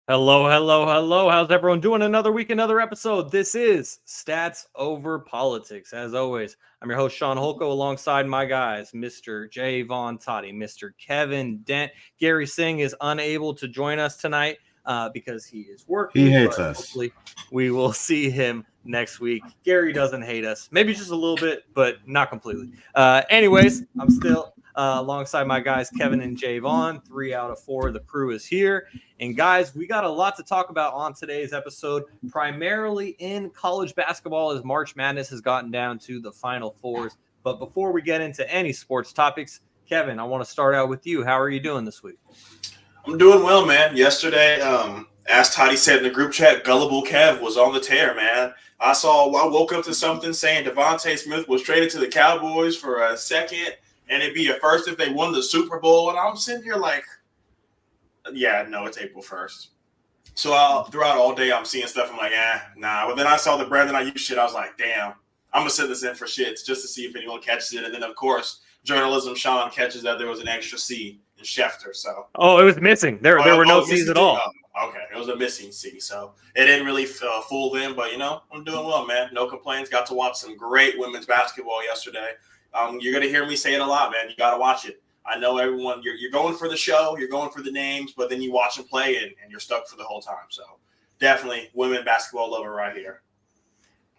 Hello, hello, hello. How's everyone doing? Another week, another episode. This is Stats Over Politics. As always, I'm your host, Shaun Holko, alongside my guys, Mr. Jaevon Toddy, Mr. Kevin Dent. Garry Singh is unable to join us tonight because he is working. He hates us. Hopefully, we will see him next week. Garry doesn't hate us. Maybe just a little bit, but not completely. Anyways, I'm still alongside my guys, Kevin and Jaevon. 3 out of 4 of the crew is here. And guys, we got a lot to talk about on today's episode, primarily in college basketball as March Madness has gotten down to the Final Fours. But before we get into any sports topics, Kevin, I want to start out with you. How are you doing this week? I'm doing well, man. Yesterday, as Toddy said in the group chat, Gullible Kev was on the tear, man. I woke up to something saying Devontae Smith was traded to the Cowboys for a second, and it'd be a first if they won the Super Bowl. And I'm sitting here like, yeah, no, it's April 1st. So throughout all day, I'm seeing stuff. I'm like, nah. But then I saw the Brandon Ayuk shit. I was like, damn, I'm going to send this in for shits just to see if anyone catches it. And then, of course, journalism, Shaun catches that there was an extra C in Schefter. So, it was missing. There were no C's at all. Okay, it was a missing C. So it didn't really fool them. But, I'm doing well, man. No complaints. Got to watch some great women's basketball yesterday. You're going to hear me say it a lot, man. You got to watch it. I know everyone, you're going for the show, you're going for the names, but then you watch them play and you're stuck for the whole time. So definitely women basketball lover right here.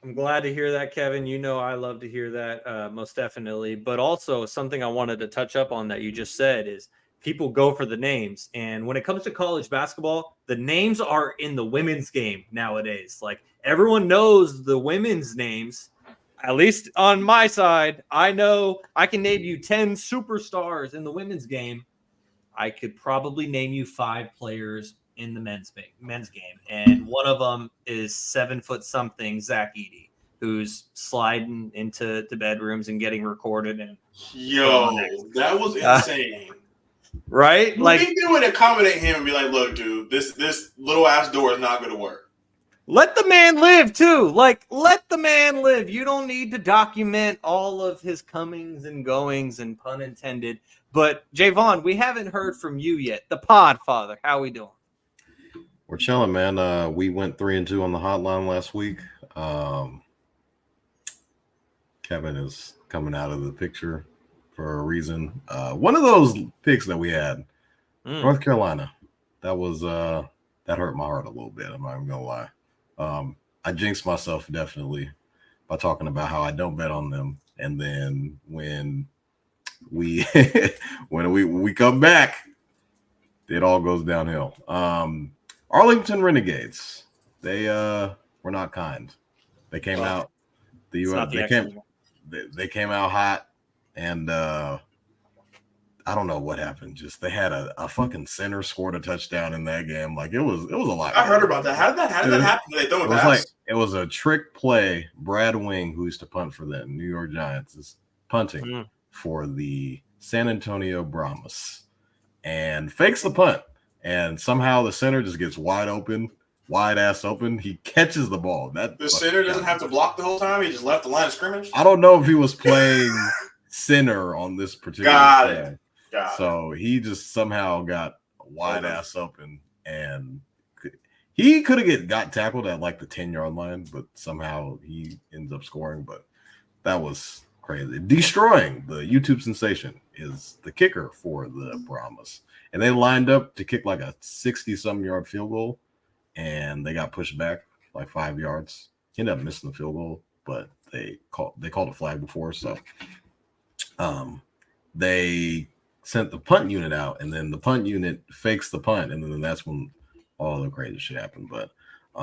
I'm glad to hear that, Kevin. I love to hear that, most definitely. But also something I wanted to touch up on that you just said is people go for the names. And when it comes to college basketball, the names are in the women's game nowadays. Like everyone knows the women's names. At least on my side, I know I can name you 10 superstars in the women's game. I could probably name you 5 players in the men's game. And one of them is 7 foot something, Zach Edey, who's sliding into the bedrooms and getting recorded. And that was insane. Right? Like, they would accommodate him and be like, look, dude, this little ass door is not going to work. Let the man live, too. Let the man live. You don't need to document all of his comings and goings, and pun intended. But, Jaevon, we haven't heard from you yet. The Podfather. How we doing? We're chilling, man. We went 3-2 on the hotline last week. Kevin is coming out of the picture for a reason. One of those picks that we had, North Carolina, that hurt my heart a little bit. I'm not even going to lie. I jinxed myself definitely by talking about how I don't bet on them, and then when we we come back, it all goes downhill. Arlington Renegades, they were not kind. They came out they came out hot, and I don't know what happened. Just they had a fucking center scored a touchdown in that game. Like it was a lot. I heard about that. How did that happen? They throw it was a trick play. Brad Wing, who used to punt for the New York Giants, is punting for the San Antonio Brahmas and fakes the punt. And somehow the center just gets wide ass open. He catches the ball. The center doesn't have to block the whole time. He just left the line of scrimmage. I don't know if he was playing center on this particular play. So he just somehow got wide ass open, and he could have got tackled at like the 10-yard line, but somehow he ends up scoring. But that was crazy. Destroying the YouTube sensation is the kicker for the Brahmas, and they lined up to kick like a 60-some yard field goal, and they got pushed back like 5 yards. He ended up missing the field goal, but they called a flag before, so they sent the punt unit out, and then the punt unit fakes the punt, and then that's when all the crazy shit happened. But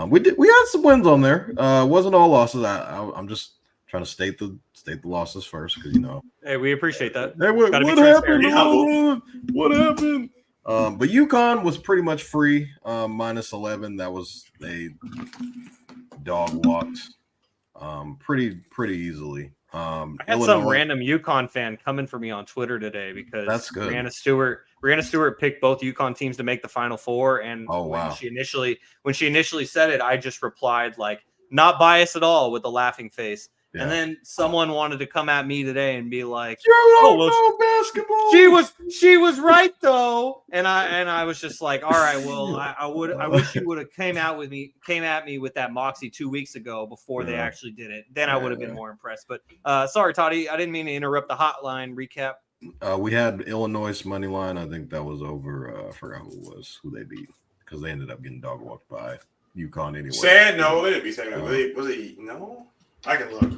we had some wins on there. Wasn't all losses. I'm just trying to state the losses first, because Hey, we appreciate that. Hey, what happened? What happened? But UConn was pretty much free, minus 11. That was they dog walked pretty easily. I had some random UConn fan coming for me on Twitter today because that's good. Brianna Stewart picked both UConn teams to make the Final Four, and when she initially said it, I just replied like, not biased at all, with a laughing face. Yeah. And then someone wanted to come at me today and be like, You don't well, know basketball. she was right though. And I was just like, all right, well, I wish you would have came at me with that moxie 2 weeks ago before they actually did it. Then I would have been more impressed. But sorry, Toddy, I didn't mean to interrupt the hotline recap. We had Illinois money line. I think that was over. I forgot who they beat because they ended up getting dog walked by UConn anyway. No, they didn't beat San. Was it no? I can look.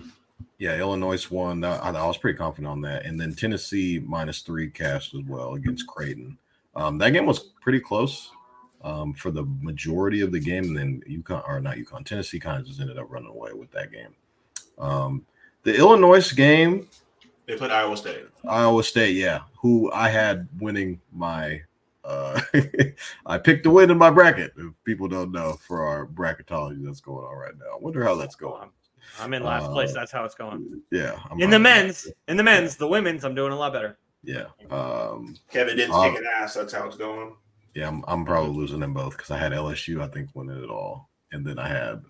Yeah, Illinois won. I was pretty confident on that. And then Tennessee -3 cashed as well against Creighton. That game was pretty close for the majority of the game. And then Tennessee kind of just ended up running away with that game. The Illinois game. They played Iowa State. Iowa State, yeah. Who I had winning my I picked to win in my bracket. If people don't know, for our bracketology that's going on right now. I wonder how that's going. I'm in last place. That's how it's going. Yeah. In the men's, the women's, I'm doing a lot better. Yeah. Kevin didn't kick an ass. That's how it's going. Yeah, I'm probably losing them both because I had LSU, I think, winning it all. And then I had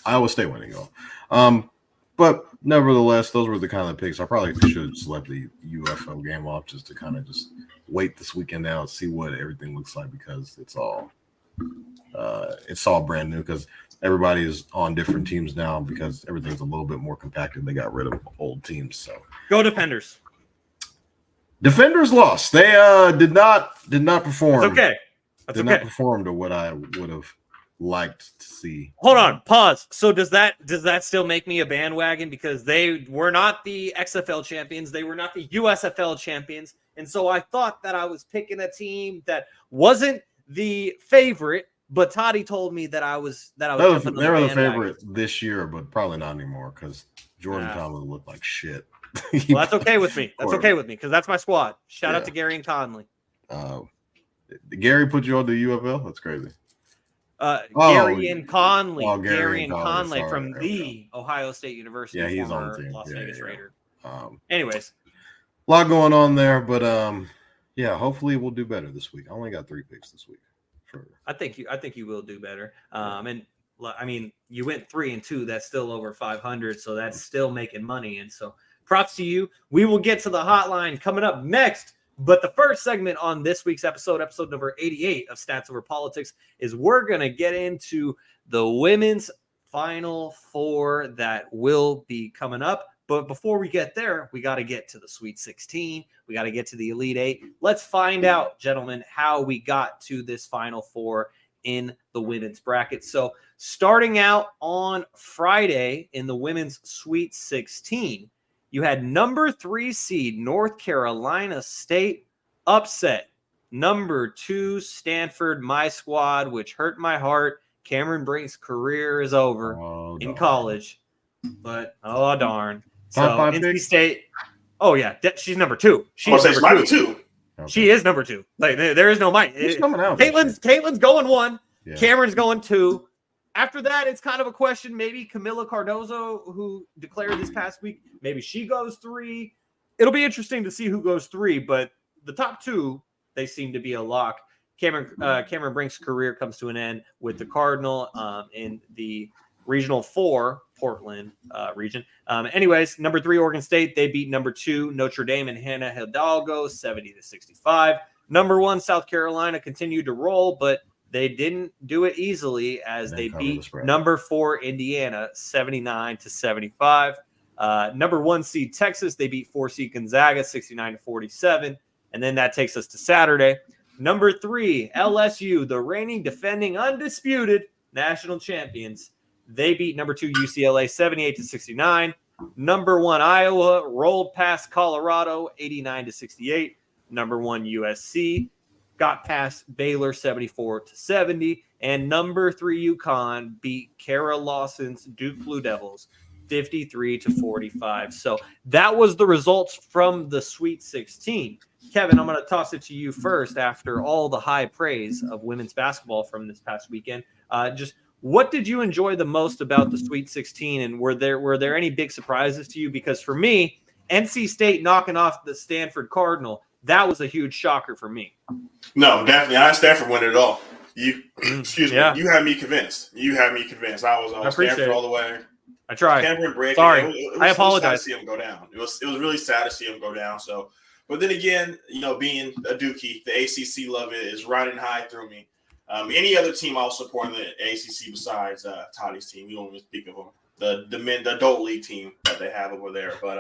Iowa State winning it all. But nevertheless, those were the kind of picks. I probably should have just let the UFO game off just to kind of just wait this weekend out, see what everything looks like because it's all brand new because everybody is on different teams now because everything's a little bit more compacted. They got rid of old teams. So go Defenders. Defenders lost. They did not perform. It's okay. That's did okay. not perform to what I would have liked to see. Hold on, pause. So does that still make me a bandwagon because they were not the XFL champions, they were not the USFL champions, and so I thought that I was picking a team that wasn't the favorite, but Toddy told me that I was they were the favorite this year, but probably not anymore because Jordan Tomlin looked like shit. Well, that's okay with me. That's okay with me because that's my squad. Shout out to Garry and Conley. Gary put you on the UFL? That's crazy. Gary and Conley. Gary and Conley from the Ohio State University. Yeah, he's on the team. Las Vegas Raider. Anyways, a lot going on there, but hopefully we'll do better this week. I only got 3 picks this week. I think you will do better. And I mean, you went 3-2. That's still over 500, so that's still making money. And so, props to you. We will get to the hotline coming up next. But the first segment on this week's episode number 88 of Stats Over Politics, is we're going to get into the women's Final Four that will be coming up. But before we get there, we got to get to the Sweet 16. We got to get to the Elite 8. Let's find out, gentlemen, how we got to this Final Four in the women's bracket. So starting out on Friday in the women's Sweet 16, you had number 3 seed North Carolina State upset number 2 Stanford, my squad, which hurt my heart. Cameron Brink's career is over in college, but darn. So NC State. Oh yeah, she's number 2. She's number 2. Okay. She is number 2. Like there is no might. Caitlin's going 1. Yeah. Cameron's going 2. After that, it's kind of a question. Maybe Camila Cardozo, who declared this past week, maybe she goes 3. It'll be interesting to see who goes 3, but the top 2, they seem to be a lock. Cameron Brink's career comes to an end with the Cardinal in the Regional 4 Portland region. Anyways, number 3 Oregon State, they beat number 2 Notre Dame and Hannah Hidalgo 70-65. Number 1 South Carolina continued to roll, but they didn't do it easily as they beat number 4 Indiana 79-75. Number 1 seed Texas, they beat 4 seed Gonzaga 69-47. And then that takes us to Saturday. Number 3 LSU, the reigning defending undisputed national champions, they beat number 2 UCLA 78-69. Number 1 Iowa rolled past Colorado 89-68. Number 1 USC got past Baylor 74-70, and number 3 UConn beat Kara Lawson's Duke Blue Devils 53-45. So that was the results from the Sweet 16. Kevin, I'm going to toss it to you first after all the high praise of women's basketball from this past weekend. Just what did you enjoy the most about the Sweet 16, and were there any big surprises to you? Because for me, NC State knocking off the Stanford Cardinal, that was a huge shocker for me. No, definitely. I Stanford win it all. You had me convinced. I was Stanford all the way. I tried. Cameron Brink. Sorry, I apologize. It was sad to see him go down. It was really sad to see him go down. So, but then again, being a Dookie, the ACC love is riding high through me. Any other team I'll support in the ACC besides Toddy's team. We don't even speak of them. The adult league team that they have over there. But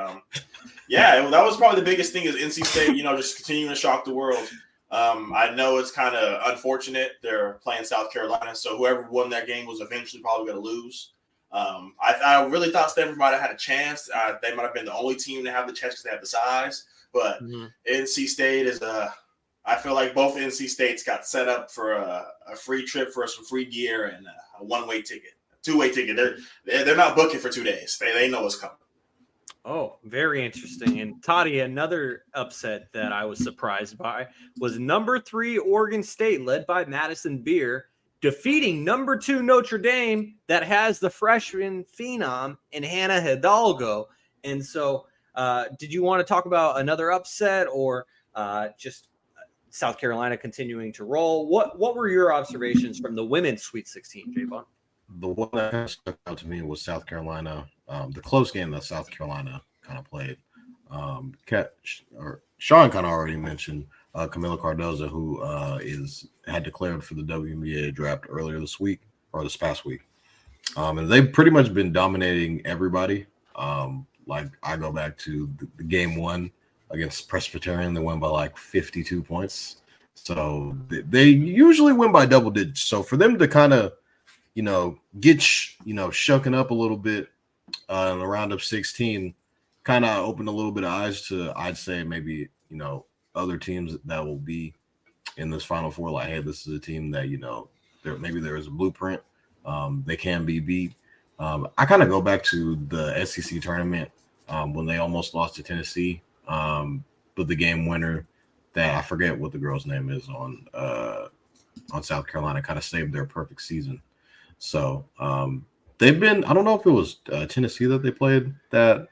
that was probably the biggest thing is NC State. Just continuing to shock the world. I know it's kind of unfortunate they're playing South Carolina, so whoever won that game was eventually probably going to lose. I really thought Stanford might have had a chance. They might have been the only team to have the chance because they have the size. But NC State is I feel like both NC States got set up for a free trip for some free gear and a one-way ticket, two-way ticket. They're not booking for 2 days. They know what's coming. Oh, very interesting. And Toddy, another upset that I was surprised by was number 3 Oregon State, led by Madison Beer, defeating number 2 Notre Dame that has the freshman phenom in Hannah Hidalgo. And so did you want to talk about another upset or just South Carolina continuing to roll? What were your observations from the women's Sweet 16, Jaevon? The one that stuck out to me was South Carolina. The close game that South Carolina kind of played. Shaun kind of already mentioned Camila Cardozo, who had declared for the WNBA draft earlier this week or this past week. And they've pretty much been dominating everybody. Like I go back to the game 1 against Presbyterian, they won by like 52 points. So they usually win by double digits. So for them to kind of, get shucking up a little bit in the round of 16, kind of opened a little bit of eyes to, I'd say maybe, other teams that will be in this Final Four. Like, hey, this is a team that, there is a blueprint. They can be beat. I kind of go back to the SEC tournament when they almost lost to Tennessee. But the game winner that I forget what the girl's name is on South Carolina kind of saved their perfect season. So they've been, I don't know if it was Tennessee that they played that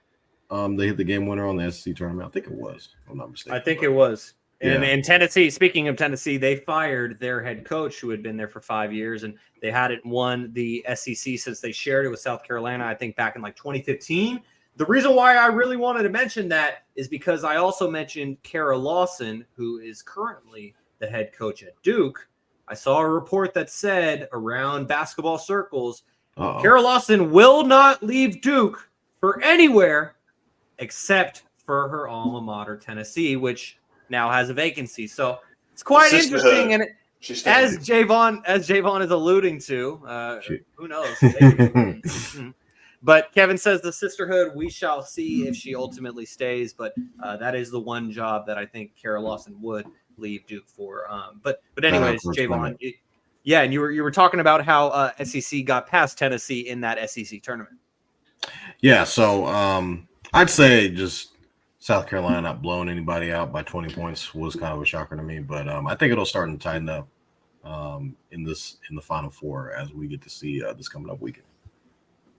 they hit the game winner on the SEC tournament. I think it was, if I'm not mistaken. I think it was. And Tennessee, speaking of Tennessee, they fired their head coach who had been there for 5 years, and they hadn't won the SEC since they shared it with South Carolina, I think back in like 2015. The reason why I really wanted to mention that is because I also mentioned Kara Lawson, who is currently the head coach at Duke. I saw a report that said around basketball circles, Kara Lawson will not leave Duke for anywhere except for her alma mater, Tennessee, which now has a vacancy. So it's quite interesting. And as Jaevon is alluding to, who knows? But Kevin says the sisterhood, we shall see if she ultimately stays. But that is the one job that I think Kara Lawson would leave Duke for. But anyways, Jaevon, and you were talking about how SEC got past Tennessee in that SEC tournament. Yeah, so I'd say just South Carolina not blowing anybody out by 20 points was kind of a shocker to me. But I think it'll start to tighten up in the Final Four as we get to see this coming up weekend.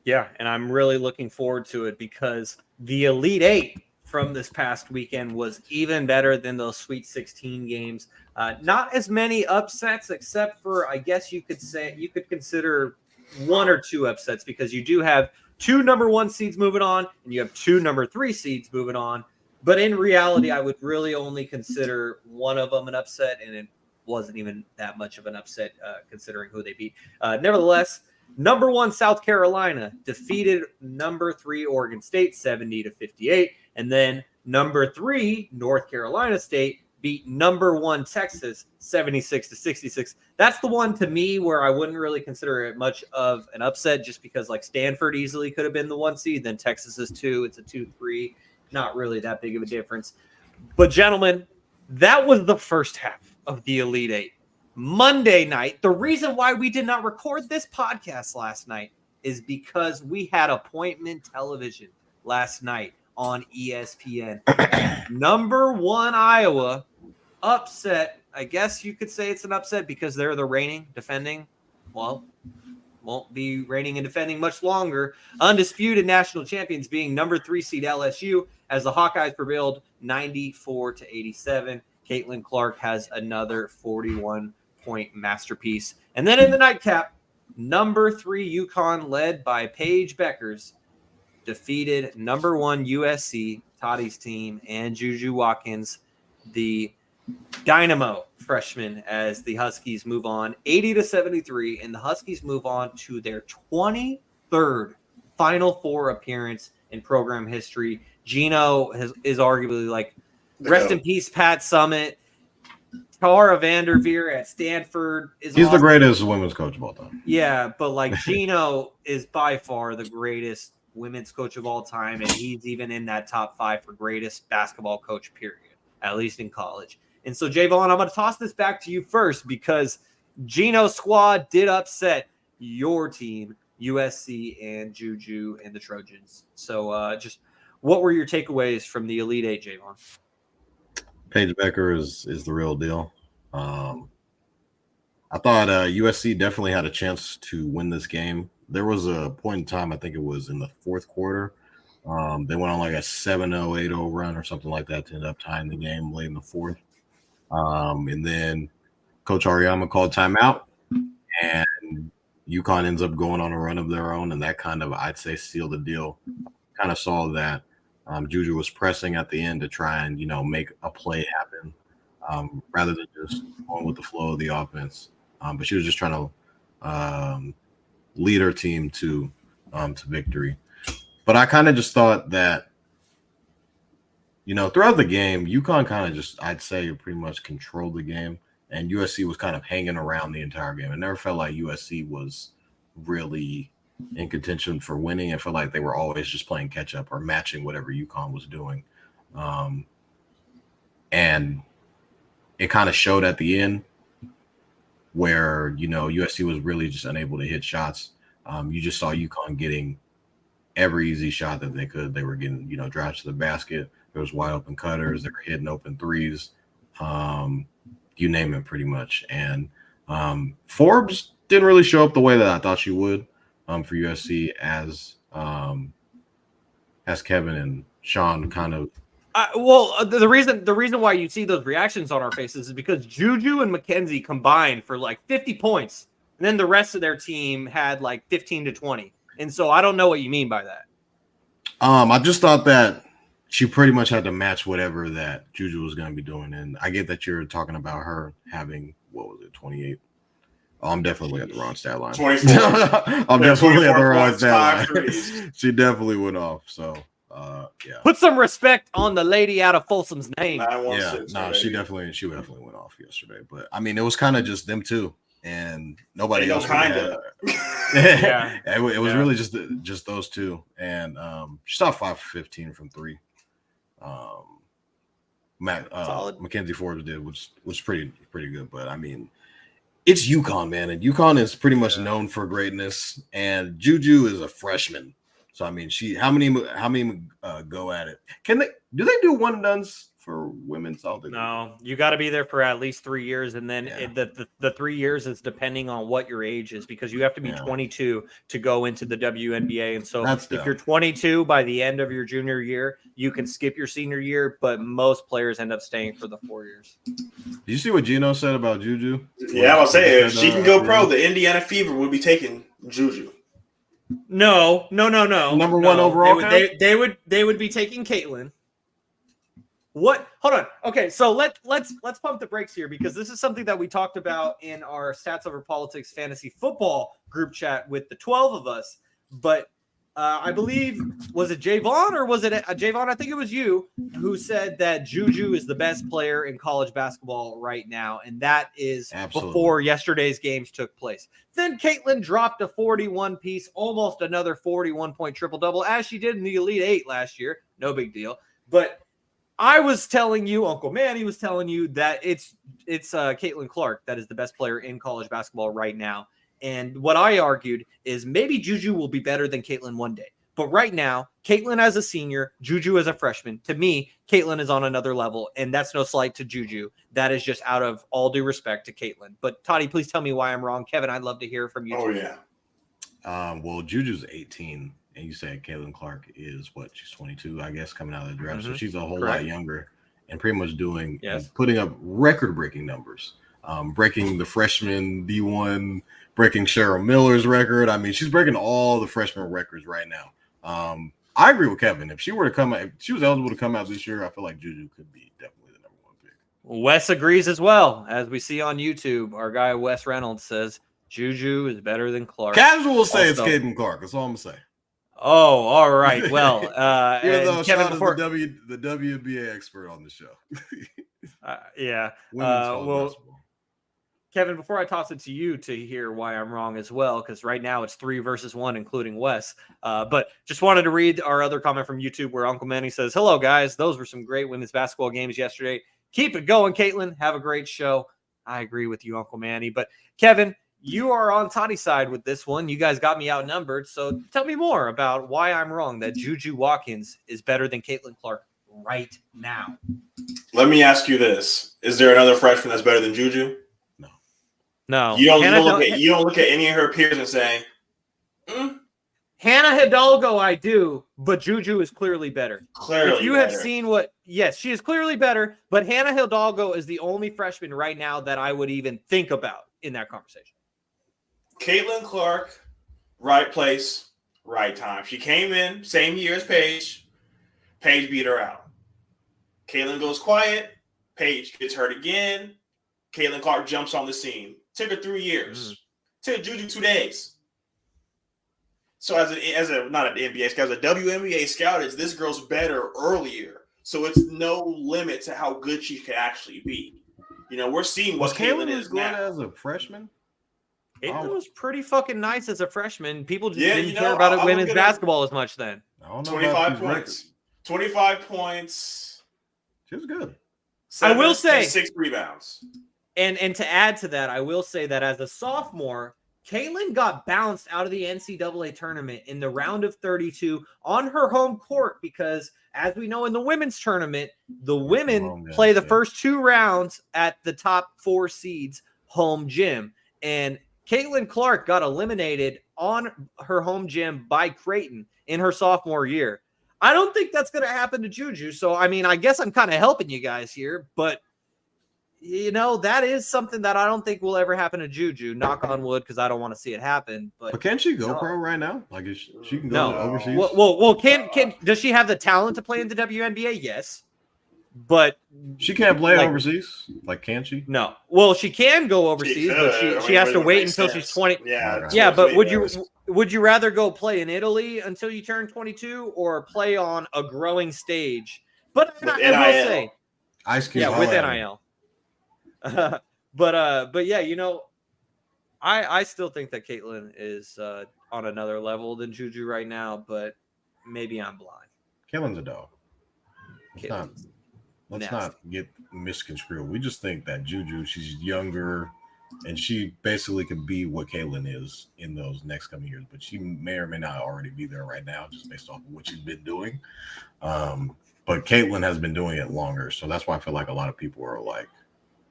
Yeah, and I'm really looking forward to it because the Elite Eight from this past weekend was even better than those Sweet 16 games. Not as many upsets, except for, I guess you could consider 1 or 2 upsets because you do have 2 number 1 seeds moving on and you have 2 number 3 seeds moving on. But in reality, I would really only consider one of them an upset, and it wasn't even that much of an upset considering who they beat. Nevertheless, number 1 South Carolina defeated number 3 Oregon State 70-58, and then number 3 North Carolina State beat number 1 Texas 76-66. That's the one to me where I wouldn't really consider it much of an upset, just because like Stanford easily could have been the 1 seed, then Texas is 2. It's a 2-3, not really that big of a difference. But gentlemen, that was the first half of the Elite Eight. Monday night, the reason why we did not record this podcast last night is because we had appointment television last night on ESPN. Number 1 Iowa upset. I guess you could say it's an upset because they're the reigning, defending, well, won't be reigning and defending much longer. Undisputed national champions being number 3 seed LSU as the Hawkeyes prevailed 94-87. Caitlin Clark has another 41-point masterpiece. And then in the nightcap, number 3 UConn, led by Paige Beckers, defeated number 1 USC, Toddy's team, and Juju Watkins, the Dynamo freshman, as the Huskies move on 80-73, and the Huskies move on to their 23rd Final Four appearance in program history. Gino is arguably like, rest in peace, Pat Summitt. Tara Vanderveer at Stanford is he's awesome. the greatest women's coach of all time. Yeah, but like Gino is by far the greatest women's coach of all time, and he's even in that top 5 for greatest basketball coach, period, at least in college. And so, Jaevon, I'm going to toss this back to you first, because Gino's squad did upset your team, USC and Juju and the Trojans. So just what were your takeaways from the Elite Eight, Jaevon? Paige Becker is the real deal. I thought USC definitely had a chance to win this game. There was a point in time, I think it was in the fourth quarter. They went on like a 7-0, 8-0 run or something like that to end up tying the game late in the fourth. And then Coach Auriemma called timeout, and UConn ends up going on a run of their own, and that kind of, I'd say, sealed the deal. Kind of saw that Juju was pressing at the end to try and, make a play happen rather than just going with the flow of the offense. But she was just trying to lead her team to victory. But I kind of just thought that, throughout the game, UConn kind of just, I'd say, pretty much controlled the game, and USC was kind of hanging around the entire game. It never felt like USC was really in contention for winning. It felt like they were always just playing catch up or matching whatever UConn was doing. And it kind of showed at the end where, USC was really just unable to hit shots. You just saw UConn getting every easy shot that they could. They were getting, drives to the basket. There was wide open cutters. They were hitting open threes. You name it, pretty much. And Forbes didn't really show up the way that I thought she would for USC, as Kevin and Shaun kind of. The reason why you see those reactions on our faces is because Juju and Mackenzie combined for like 50 points, and then the rest of their team had like 15 to 20. And so I don't know what you mean by that. I just thought that she pretty much had to match whatever that Juju was going to be doing. And I get that you're talking about her having, 28? Oh, I'm definitely looking at the wrong stat line. 24. I'm definitely at the wrong stat line. She definitely went off. So, yeah. Put some respect on the lady out of Folsom's name. She definitely went off yesterday. But, I mean, it was kind of just them two. And nobody else. It was really just those two. And she saw 5-15 from 3. Mackenzie Forbes did, which was pretty good. But I mean, it's UConn, man, and UConn is pretty much known for greatness. And Juju is a freshman, so I mean, how many go at it? Do they do one and dones for women? No, you got to be there for at least 3 years, and then the 3 years is depending on what your age is, because you have to be 22 to go into the WNBA. And so if you're 22 by the end of your junior year, you can skip your senior year, but most players end up staying for the 4 years. Did you see what Gino said about Juju? Yeah, I'll say if she can go pro, the Indiana Fever would be taking Juju. No. Number one overall. They would be taking Caitlin. What? Hold on. Okay, so let's pump the brakes here, because this is something that we talked about in our Stats Over Politics fantasy football group chat with the 12 of us. But I believe, was it Jaevon or was it Jaevon? I think it was you who said that Juju is the best player in college basketball right now, and that is before yesterday's games took place. Then Caitlin dropped a 41-piece, almost another 41-point triple-double, as she did in the Elite Eight last year. No big deal. But I was telling you, Uncle Manny was telling you that it's Caitlin Clark that is the best player in college basketball right now. And what I argued is maybe Juju will be better than Caitlin one day. But right now, Caitlin as a senior, Juju as a freshman, to me, Caitlin is on another level. And that's no slight to Juju. That is just out of all due respect to Caitlin. But Toddy, please tell me why I'm wrong. Kevin, I'd love to hear from you. Oh, yeah. Well, Juju's 18. And you said Caitlin Clark is she's 22, I guess, coming out of the draft. Mm-hmm. So she's a whole lot younger and pretty much doing putting up record-breaking numbers. Breaking the freshman D1, breaking Cheryl Miller's record. I mean, she's breaking all the freshman records right now. I agree with Kevin. If she were to come out, if she was eligible to come out this year, I feel like Juju could be definitely the number 1 pick. Wes agrees as well. As we see on YouTube, our guy Wes Reynolds says Juju is better than Clark. Casual say Also, it's Caden Clark. That's all I'm gonna say. Oh, all right. Well, even though Kevin, Shaun before is the WNBA expert on the show. yeah. Women's college Well, basketball. Kevin, before I toss it to you to hear why I'm wrong as well, because right now it's 3 versus 1, including Wes. But just wanted to read our other comment from YouTube where Uncle Manny says, "Hello, guys. Those were some great women's basketball games yesterday. Keep it going, Caitlin. Have a great show." I agree with you, Uncle Manny. But Kevin, you are on Toddy's side with this one. You guys got me outnumbered. So tell me more about why I'm wrong that Juju Watkins is better than Caitlin Clark right now. Let me ask you this: is there another freshman that's better than Juju? No. You don't look at any of her peers and say, Hannah Hidalgo, I do, but Juju is clearly better. Clearly, if you have seen yes, she is clearly better, but Hannah Hidalgo is the only freshman right now that I would even think about in that conversation. Caitlin Clark, right place, right time. She came in same year as Paige. Paige beat her out. Caitlin goes quiet. Paige gets hurt again. Caitlin Clark jumps on the scene. Took her 3 years. Took Juju 2 days. So as a not an NBA scout, as a WNBA scout, is this girl's better earlier. So it's no limit to how good she could actually be. You know, we're seeing what Caitlin is good now. as a freshman. Caitlin was pretty fucking nice as a freshman. People just didn't care know, about women's basketball as much then. 25 points. 25 points. She was good. I will say 6 rebounds. And to add to that, I will say that as a sophomore, Caitlin got bounced out of the NCAA tournament in the round of 32 on her home court because, as we know in the women's tournament, the women play the first 2 rounds at the top 4 seeds home gym. And Caitlin Clark got eliminated on her home gym by Creighton in her sophomore year. I don't think that's going to happen to Juju. So, I mean, I guess I'm kind of helping you guys here, but you know, that is something that I don't think will ever happen to Juju. Knock on wood, because I don't want to see it happen. But can she go pro right now? Like, she can go overseas? Well, does she have the talent to play in the WNBA? Yes, but she can't play overseas. Like, can she? No. Well, she can go overseas, but she has to wait until she's 20. Yeah, but would you rather go play in Italy until you turn 22, or play on a growing stage? But I will say, Ice Cube, with NIL. But yeah, you know, I still think that Caitlin is on another level than Juju right now, but maybe I'm blind. Caitlin's a dog. Let's not get misconstrued. We just think that Juju, she's younger, and she basically could be what Caitlin is in those next coming years, but she may or may not already be there right now, just based off of what she's been doing. But Caitlin has been doing it longer, so that's why I feel like a lot of people are like,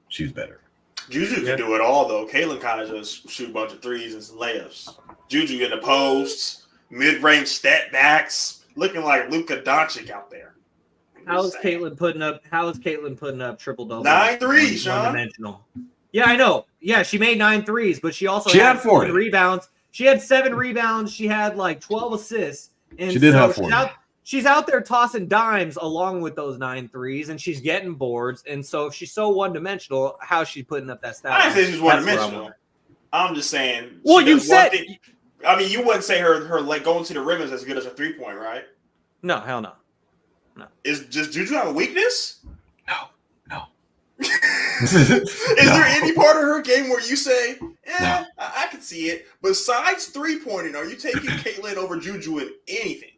she's better. Juju can do it all, though. Caitlin kind of just shoot a bunch of threes and some layups. Juju in the posts, mid-range step backs, looking like Luka Doncic out there. How is Caitlin putting up triple double? 9 threes, Shaun. One-dimensional. Yeah, I know. Yeah, she made 9 threes, but she also had 4 rebounds. She had 7 rebounds. She had like 12 assists. And she did have 4. She's out there tossing dimes along with those 9 threes, and she's getting boards. And so if she's so one-dimensional, how's she putting up that stat? I didn't say she's one-dimensional. I'm just saying. Well, you said. I mean, you wouldn't say her like going to the rim is as good as a 3-point, right? No, hell no. No. Does Juju have a weakness? No. Is there any part of her game where you say, I can see it? Besides 3-pointing, are you taking Caitlin over Juju in anything?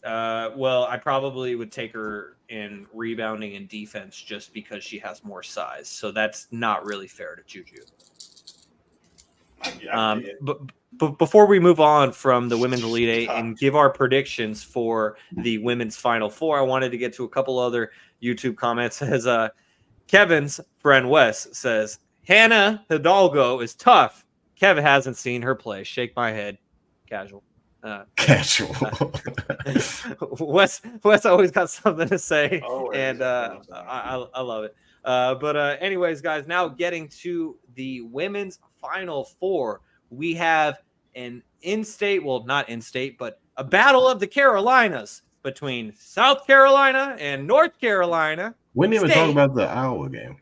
Well, I probably would take her in rebounding and defense just because she has more size. So that's not really fair to Juju. But before we move on from the Women's Elite Eight and give our predictions for the Women's Final Four, I wanted to get to a couple other YouTube comments. As Kevin's friend Wes says, Hannah Hidalgo is tough. Kevin hasn't seen her play. Shake my head. Casual. Casual. Wes always got something to say, and I love it. But anyways, guys, now getting to the Women's Final Four, we have an in-state, well, not in-state, but a battle of the Carolinas between South Carolina and North Carolina. We didn't even talk about the Iowa game.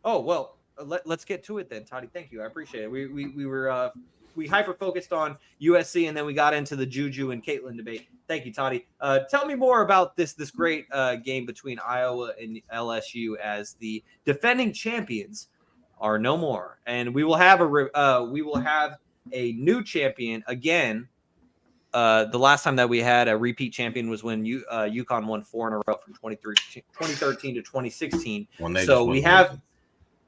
Oh, well, let's get to it then, Toddy. Thank you. I appreciate it. We hyper focused on USC, and then we got into the Juju and Caitlin debate. Thank you, Toddy. Tell me more about this great game between Iowa and LSU, as the defending champions are no more, and we will have a new champion again. The last time that we had a repeat champion was when UConn won 4 in a row from 2013 to 2016. So we have.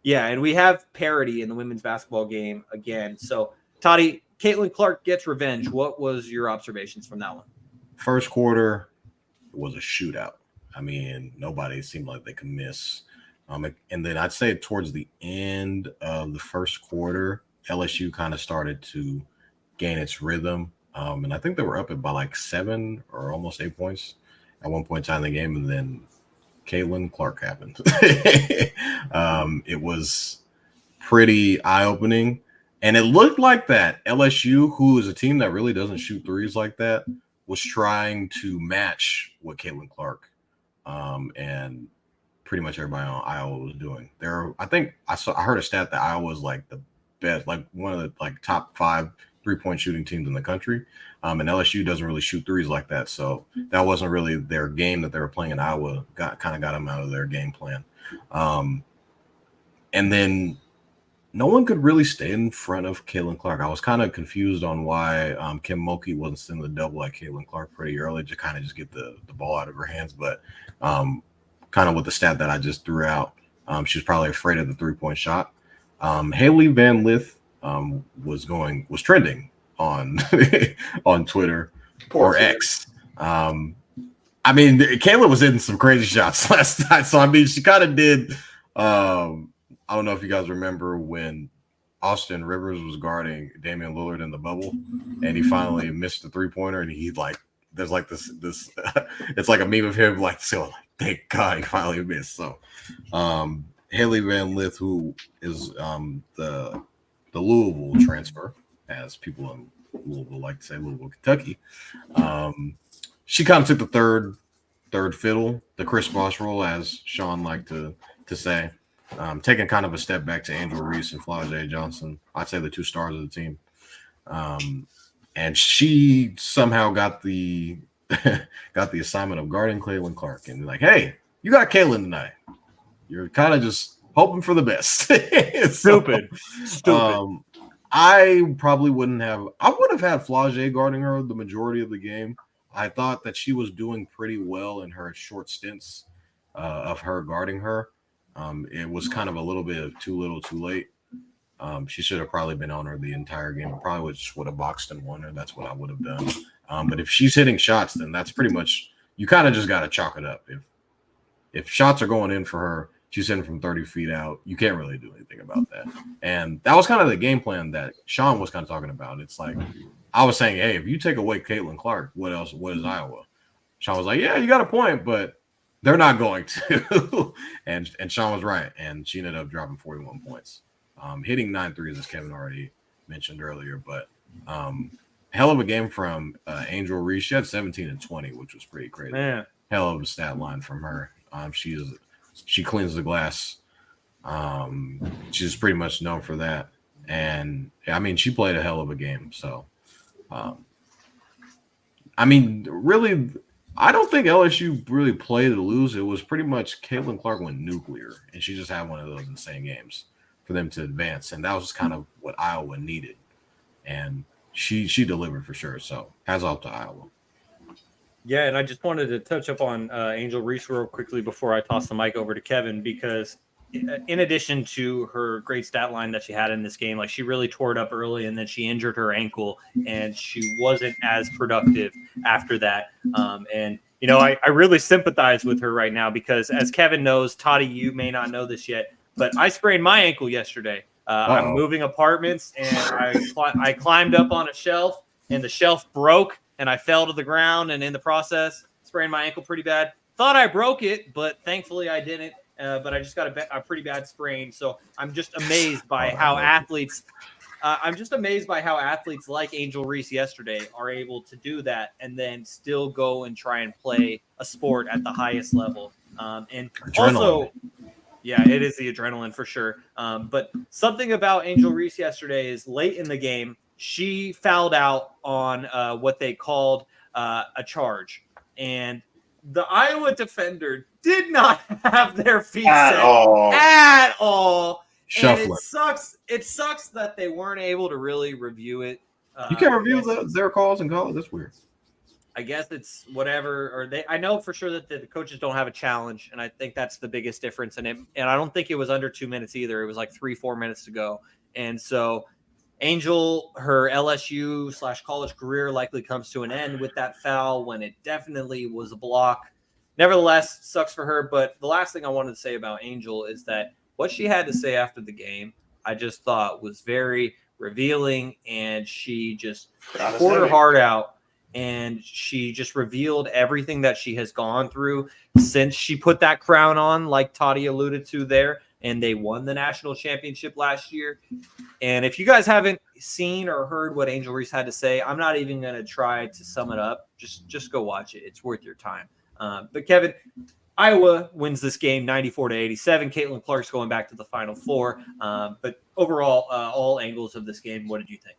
Yeah, and we have parity in the women's basketball game again. So, Toddy, Caitlin Clark gets revenge. What was your observations from that one? First quarter was a shootout. I mean, nobody seemed like they could miss. And then I'd say towards the end of the first quarter, LSU kind of started to gain its rhythm. And I think they were up by like 7 or almost 8 points at one point in time in the game. And then Caitlin Clark happened. It was pretty eye-opening. And it looked like that LSU, who is a team that really doesn't shoot threes like that, was trying to match what Caitlin Clark and pretty much everybody on Iowa was doing. I think I heard a stat that Iowa was like the best, like one of the like top 5 3-point shooting teams in the country. And LSU doesn't really shoot threes like that. So that wasn't really their game that they were playing in Iowa. Got them out of their game plan. And then no one could really stay in front of Caitlin Clark. I was kind of confused on why Kim Mulkey wasn't sending the double like Caitlin Clark pretty early to kind of just get the ball out of her hands. But kind of with the stat that I just threw out, she was probably afraid of the 3-point shot. Haley Van Lith was trending on on Twitter or X. I mean, Kayla was hitting some crazy shots last night. So I mean, she kind of did. I don't know if you guys remember when Austin Rivers was guarding Damian Lillard in the bubble, and he finally missed the 3-pointer, and he like there's like this it's like a meme of him like, so thank God he finally missed. So Haley Van Lith, who is the Louisville transfer, as people in Louisville like to say, Louisville, Kentucky. She kind of took the third fiddle, the Chris Bosh role, as Shaun liked to say, taking kind of a step back to Angel Reese and Flau'jae Johnson. I'd say the 2 stars of the team. And she somehow got the assignment of guarding Caitlin Clark, and like, hey, you got Caitlin tonight. You're kind of just hoping for the best. Stupid. I probably wouldn't have. I would have had Flau'jae guarding her the majority of the game. I thought that she was doing pretty well in her short stints of her guarding her. It was kind of a little bit of too little, too late. She should have probably been on her the entire game. Probably would have boxed and won her. That's what I would have done. But if she's hitting shots, then that's pretty much, you kind of just got to chalk it up. If shots are going in for her, she's hitting from 30 feet out, you can't really do anything about that. And that was kind of the game plan that Shaun was kind of talking about. It's like, I was saying, hey, if you take away Caitlin Clark, what else? What is Iowa? Shaun was like, yeah, you got a point, but they're not going to. and Shaun was right. And she ended up dropping 41 points. Hitting 9 threes, as Kevin already mentioned earlier. But hell of a game from Angel Reese. She had 17 and 20, which was pretty crazy. Man. Hell of a stat line from her. She cleans the glass. She's pretty much known for that. And, I mean, she played a hell of a game. So, I mean, really, I don't think LSU really played to lose. It was pretty much Caitlin Clark went nuclear, and she just had one of those insane games for them to advance. And that was kind of what Iowa needed. And she delivered for sure. So, hats off to Iowa. Yeah, and I just wanted to touch up on Angel Reese real quickly before I toss the mic over to Kevin, because in addition to her great stat line that she had in this game, like, she really tore it up early, and then she injured her ankle, and she wasn't as productive after that. And, you know, I really sympathize with her right now, because as Kevin knows, Toddy, you may not know this yet, but I sprained my ankle yesterday. I'm moving apartments, and I climbed up on a shelf, and the shelf broke, and I fell to the ground, and in the process, sprained my ankle pretty bad. Thought I broke it, but thankfully I didn't. But I just got a pretty bad sprain. So I'm just amazed by how athletes I'm just amazed by how athletes like Angel Reese yesterday are able to do that and then still go and try and play a sport at the highest level. And Adrenaline. also, yeah, it is the adrenaline for sure. But something about Angel Reese yesterday is late in the game, she fouled out on what they called a charge. And the Iowa defender did not have their feet At set all. at all. Shuffle And it. it sucks that they weren't able to really review it. You can't review their calls in college. That's weird. I guess it's whatever, or I know for sure that the coaches don't have a challenge, and I think that's the biggest difference in it. And I don't think it was under 2 minutes either. It was like 3-4 minutes to go. And so Angel, her LSU/college career likely comes to an end with that foul when it definitely was a block. Nevertheless, sucks for her. But the last thing I wanted to say about Angel is that what she had to say after the game, I just thought was very revealing, and she just poured her heart out. And she just revealed everything that she has gone through since she put that crown on, like Toddy alluded to there, and they won the national championship last year. And if you guys haven't seen or heard what Angel Reese had to say, I'm not even going to try to sum it up. Just go watch it. It's worth your time. But Kevin, Iowa wins this game 94-87. Caitlin Clark's going back to the Final Four. But overall, all angles of this game, what did you think?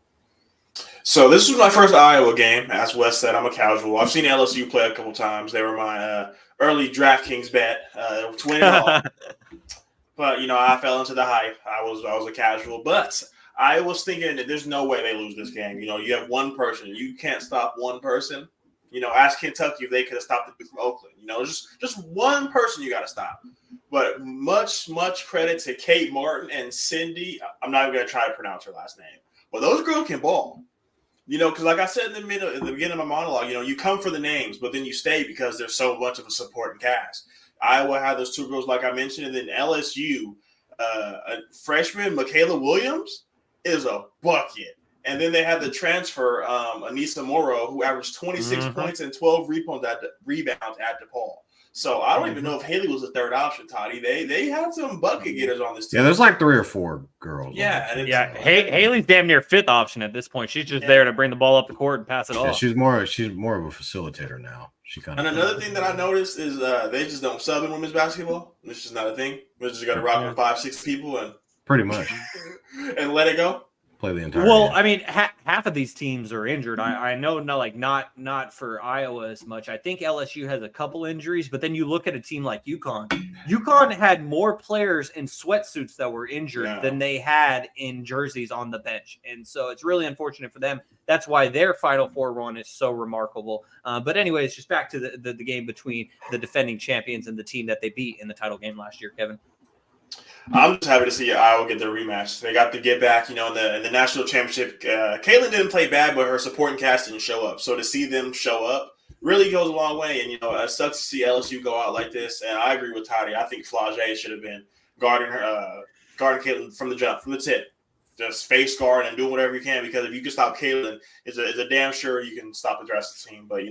So this was my first Iowa game. As Wes said, I'm a casual. I've seen LSU play a couple times. They were my early DraftKings bet to win it all. But, I fell into the hype. I was a casual. But I was thinking that there's no way they lose this game. You have one person. You can't stop one person. Ask Kentucky if they could have stopped the dude from Oakland. Just one person you got to stop. But much credit to Kate Martin and Cindy. I'm not even going to try to pronounce her last name. Well, those girls can ball, because like I said at the beginning of my monologue, you come for the names, but then you stay because there's so much of a supporting cast. Iowa had those two girls, like I mentioned, and then LSU, a freshman, Michaela Williams, is a bucket. And then they had the transfer, Anissa Morrow, who averaged 26 points and 12 rebounds at DePaul. So I don't even know if Haley was the third option, Toddy. They had some bucket getters on this team. Yeah, there's like 3 or 4 girls. Yeah, Haley's damn near fifth option at this point. She's just there to bring the ball up the court and pass it off. She's more of a facilitator now. And another thing that I noticed is they just don't sub in women's basketball. It's just not a thing. We just got to rock with 5-6 people and pretty much and let it go. Play the entire game. I mean, half of these teams are injured. I know, not for Iowa as much. I think LSU has a couple injuries, but then you look at a team like UConn. UConn had more players in sweatsuits that were injured than they had in jerseys on the bench, and so it's really unfortunate for them. That's why their Final Four run is so remarkable. But anyways, just back to the game between the defending champions and the team that they beat in the title game last year, Kevin. I'm just happy to see Iowa get their rematch. They got to get back, in the national championship. Caitlin didn't play bad, but her supporting cast didn't show up. So to see them show up really goes a long way. And, it sucks to see LSU go out like this. And I agree with Toddy. I think Flage should have been guarding Caitlin from the jump, from the tip. Just face guard and do whatever you can, because if you can stop Caitlin, it's a damn sure you can stop the rest of the team. But,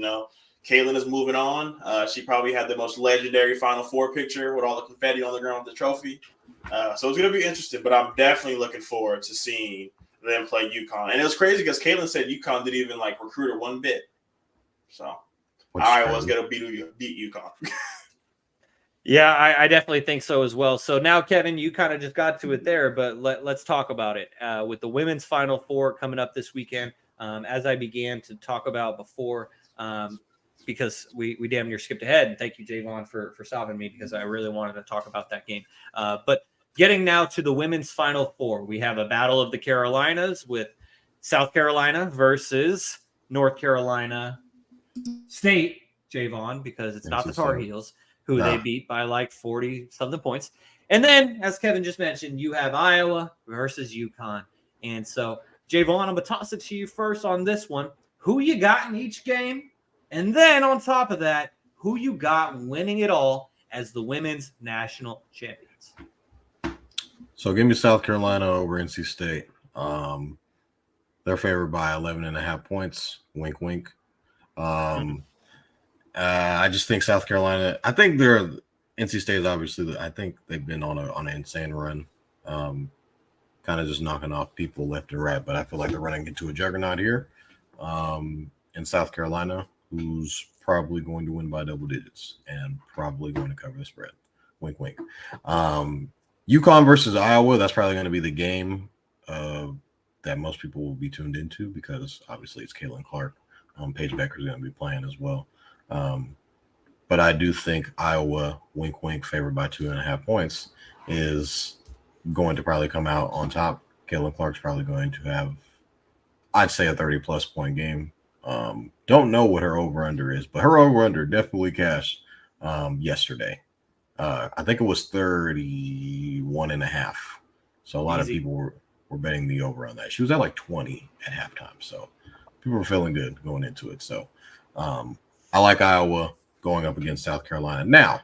Caitlin is moving on. She probably had the most legendary Final Four picture with all the confetti on the ground with the trophy. So it's going to be interesting, but I'm definitely looking forward to seeing them play UConn. And it was crazy because Caitlin said UConn didn't even recruit her one bit. So Iowa's going to beat UConn. Yeah, I definitely think so as well. So now, Kevin, you kind of just got to it there, but let's talk about it. With the women's Final Four coming up this weekend, as I began to talk about before, because we damn near skipped ahead. And thank you, Jaevon, for stopping me, because I really wanted to talk about that game. But getting now to the women's Final Four, we have a battle of the Carolinas with South Carolina versus North Carolina State, Jaevon, because it's not the Tar Heels, who they beat by 40-something points. And then, as Kevin just mentioned, you have Iowa versus UConn. And so, Jaevon, I'm going to toss it to you first on this one. Who you got in each game? And then on top of that, who you got winning it all as the women's national champions? So give me South Carolina over NC State. They're favored by 11.5 points. Wink, wink. I just think South Carolina. I think NC State is obviously. I think they've been on an insane run. Kind kind of just knocking off people left and right. But I feel like they're running into a juggernaut here in South Carolina, who's probably going to win by double digits and probably going to cover the spread. Wink, wink. UConn versus Iowa, that's probably going to be the game that most people will be tuned into because obviously it's Caitlin Clark. Paige Becker's going to be playing as well. But I do think Iowa, wink, wink, favored by 2.5 points, is going to probably come out on top. Caitlin Clark's probably going to have, I'd say, a 30-plus point game. Don't know what her over-under is, but her over-under definitely cashed yesterday. I think it was 31.5. So a lot of people were betting the over on that. She was at like 20 at halftime. So people were feeling good going into it. So I like Iowa going up against South Carolina. Now,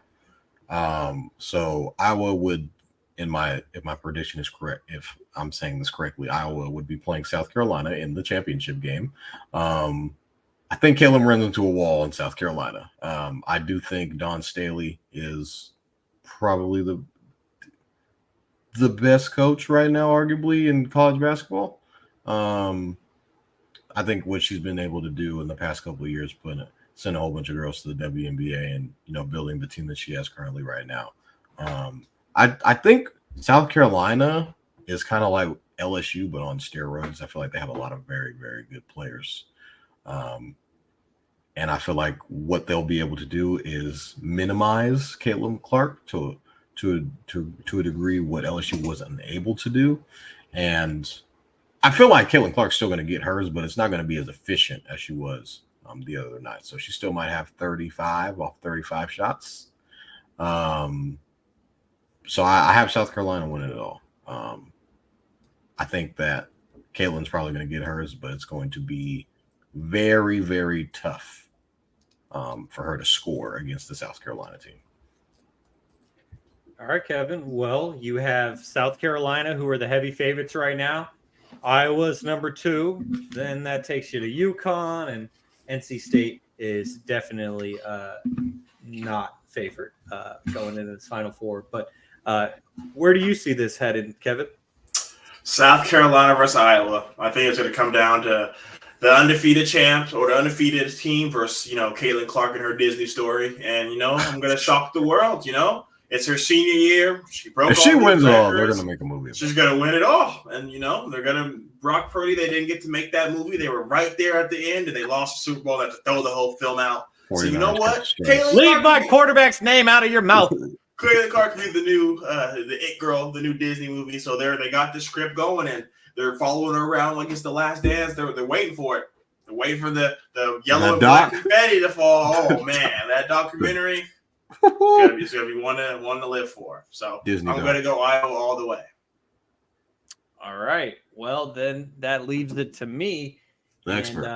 so Iowa would, if my prediction is correct, if I'm saying this correctly, Iowa would be playing South Carolina in the championship game. I think Caleb runs into a wall in South Carolina. I do think Dawn Staley is probably the best coach right now, arguably, in college basketball. I think what she's been able to do in the past couple of years, send a whole bunch of girls to the WNBA and, building the team that she has currently right now. I think South Carolina is kind of like LSU, but on steroids. I feel like they have a lot of very, very good players. And I feel like what they'll be able to do is minimize Caitlin Clark to a degree what LSU wasn't able to do. And I feel like Caitlin Clark's still going to get hers, but it's not going to be as efficient as she was the other night. So she still might have 35 off 35 shots. So I have South Carolina winning it all. I think that Caitlin's probably going to get hers, but it's going to be very, very tough for her to score against the South Carolina team. All right, Kevin. Well, you have South Carolina, who are the heavy favorites right now. Iowa's number 2. Then that takes you to UConn, and NC State is definitely not favored going into this Final Four. But where do you see this headed, Kevin? South Carolina versus Iowa. I think it's going to come down to the undefeated champs or the undefeated team versus, Caitlin Clark and her Disney story. And, I'm going to shock the world, It's her senior year. She broke. If she wins it all, they're going to make a movie. She's going to win it all. And, they're going to – Brock Purdy, they didn't get to make that movie. They were right there at the end, and they lost the Super Bowl. They had to throw the whole film out. So you know what? Leave my quarterback's name out of your mouth. Caitlin Clark be the new the It Girl, the new Disney movie. So they got the script going, and they're following her around like it's the Last Dance. They're waiting for it. They're waiting for the yellow and black confetti to fall. Oh, man, that documentary – it's gonna be one to live for. So Disney I'm gonna go Iowa all the way. All right. Well, then that leaves it to me. The expert.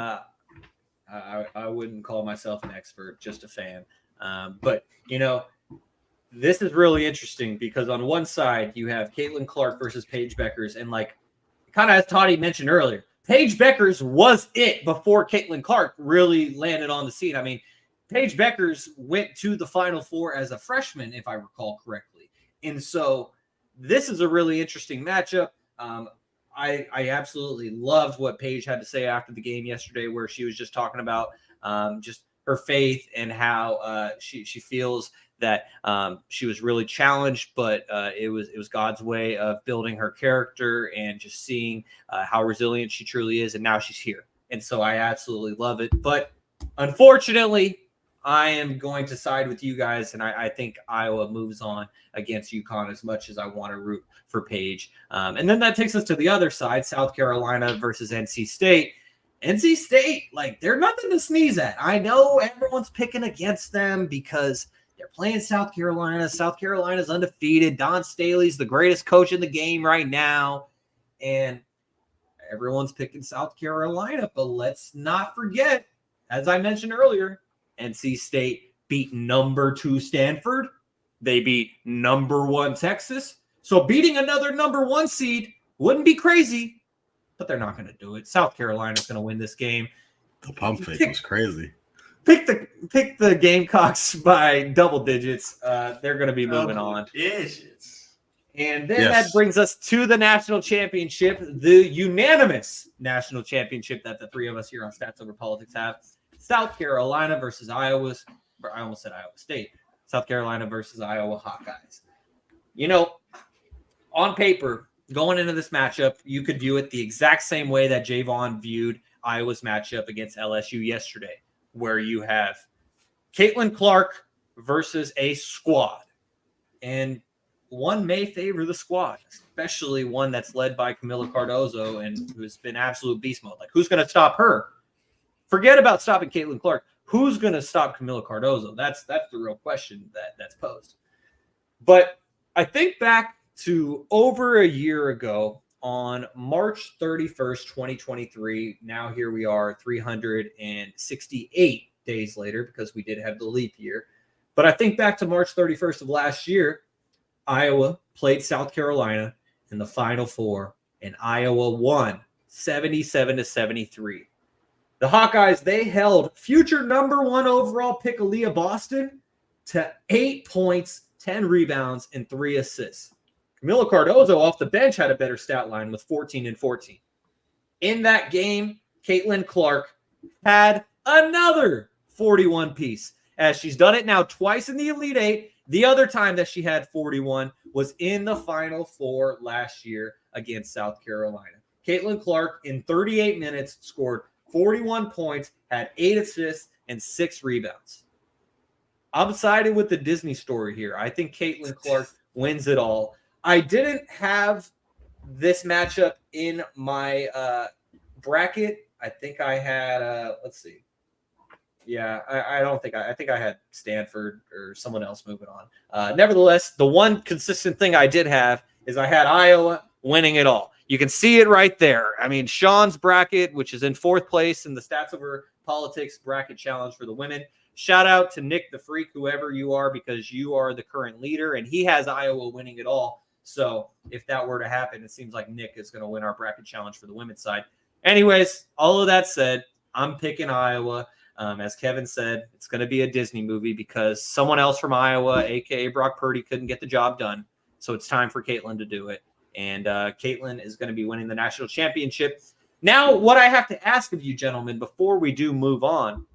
I wouldn't call myself an expert, just a fan. But this is really interesting because on one side you have Caitlin Clark versus Paige Beckers, and kind of as Toddy mentioned earlier, Paige Beckers was it before Caitlin Clark really landed on the scene. I mean, Paige Beckers went to the Final Four as a freshman, if I recall correctly. And so this is a really interesting matchup. I absolutely loved what Paige had to say after the game yesterday, where she was just talking about just her faith and how she feels that she was really challenged, but it was God's way of building her character and just seeing how resilient she truly is. And now she's here. And so I absolutely love it. But unfortunately, I am going to side with you guys, and I think Iowa moves on against UConn as much as I want to root for Paige. And then that takes us to the other side, South Carolina versus NC State. NC State, they're nothing to sneeze at. I know everyone's picking against them because they're playing South Carolina. South Carolina's undefeated. Dawn Staley's the greatest coach in the game right now. And everyone's picking South Carolina. But let's not forget, as I mentioned earlier, NC State beat number 2 Stanford. They beat number 1 Texas. So beating another number 1 seed wouldn't be crazy, but they're not going to do it. South Carolina's going to win this game. The pump fake was crazy. Pick the Gamecocks by double digits. They're going to be moving on. Digits. And then that brings us to the national championship, the unanimous national championship that the three of us here on Stats Over Politics have. South Carolina versus Iowa. I almost said Iowa State. South Carolina versus Iowa Hawkeyes. You know, on paper, going into this matchup, you could view it the exact same way that Jaevon viewed Iowa's matchup against LSU yesterday, where you have Caitlin Clark versus a squad. And one may favor the squad, especially one that's led by Camila Cardozo and who's been absolute beast mode. Like, who's going to stop her? Forget about stopping Caitlin Clark. Who's going to stop Camila Cardozo? That's the real question that's posed. But I think back to over a year ago on March 31st, 2023. Now here we are 368 days later because we did have the leap year. But I think back to March 31st of last year, Iowa played South Carolina in the Final Four, and Iowa won 77-73. The Hawkeyes, they held future number 1 overall pick Aaliyah Boston to 8 points, 10 rebounds, and 3 assists. Camila Cardozo off the bench had a better stat line with 14 and 14. In that game, Caitlin Clark had another 41 piece, as she's done it now twice in the Elite Eight. The other time that she had 41 was in the Final Four last year against South Carolina. Caitlin Clark, in 38 minutes, scored 41 points, had 8 assists, and 6 rebounds. I'm sided with the Disney story here. I think Caitlin Clark wins it all. I didn't have this matchup in my bracket. I think I had, let's see. Yeah, I don't think I think I had Stanford or someone else moving on. Nevertheless, the one consistent thing I did have is I had Iowa winning it all. You can see it right there. I mean, Shaun's bracket, which is in 4th place in the Stats Over Politics bracket challenge for the women. Shout out to Nick the Freak, whoever you are, because you are the current leader, and he has Iowa winning it all. So if that were to happen, it seems like Nick is going to win our bracket challenge for the women's side. Anyways, all of that said, I'm picking Iowa. As Kevin said, it's going to be a Disney movie because someone else from Iowa, a.k.a. Brock Purdy, couldn't get the job done. So it's time for Caitlin to do it. And Caitlin is going to be winning the national championship. Now, what I have to ask of you, gentlemen, before we do move on,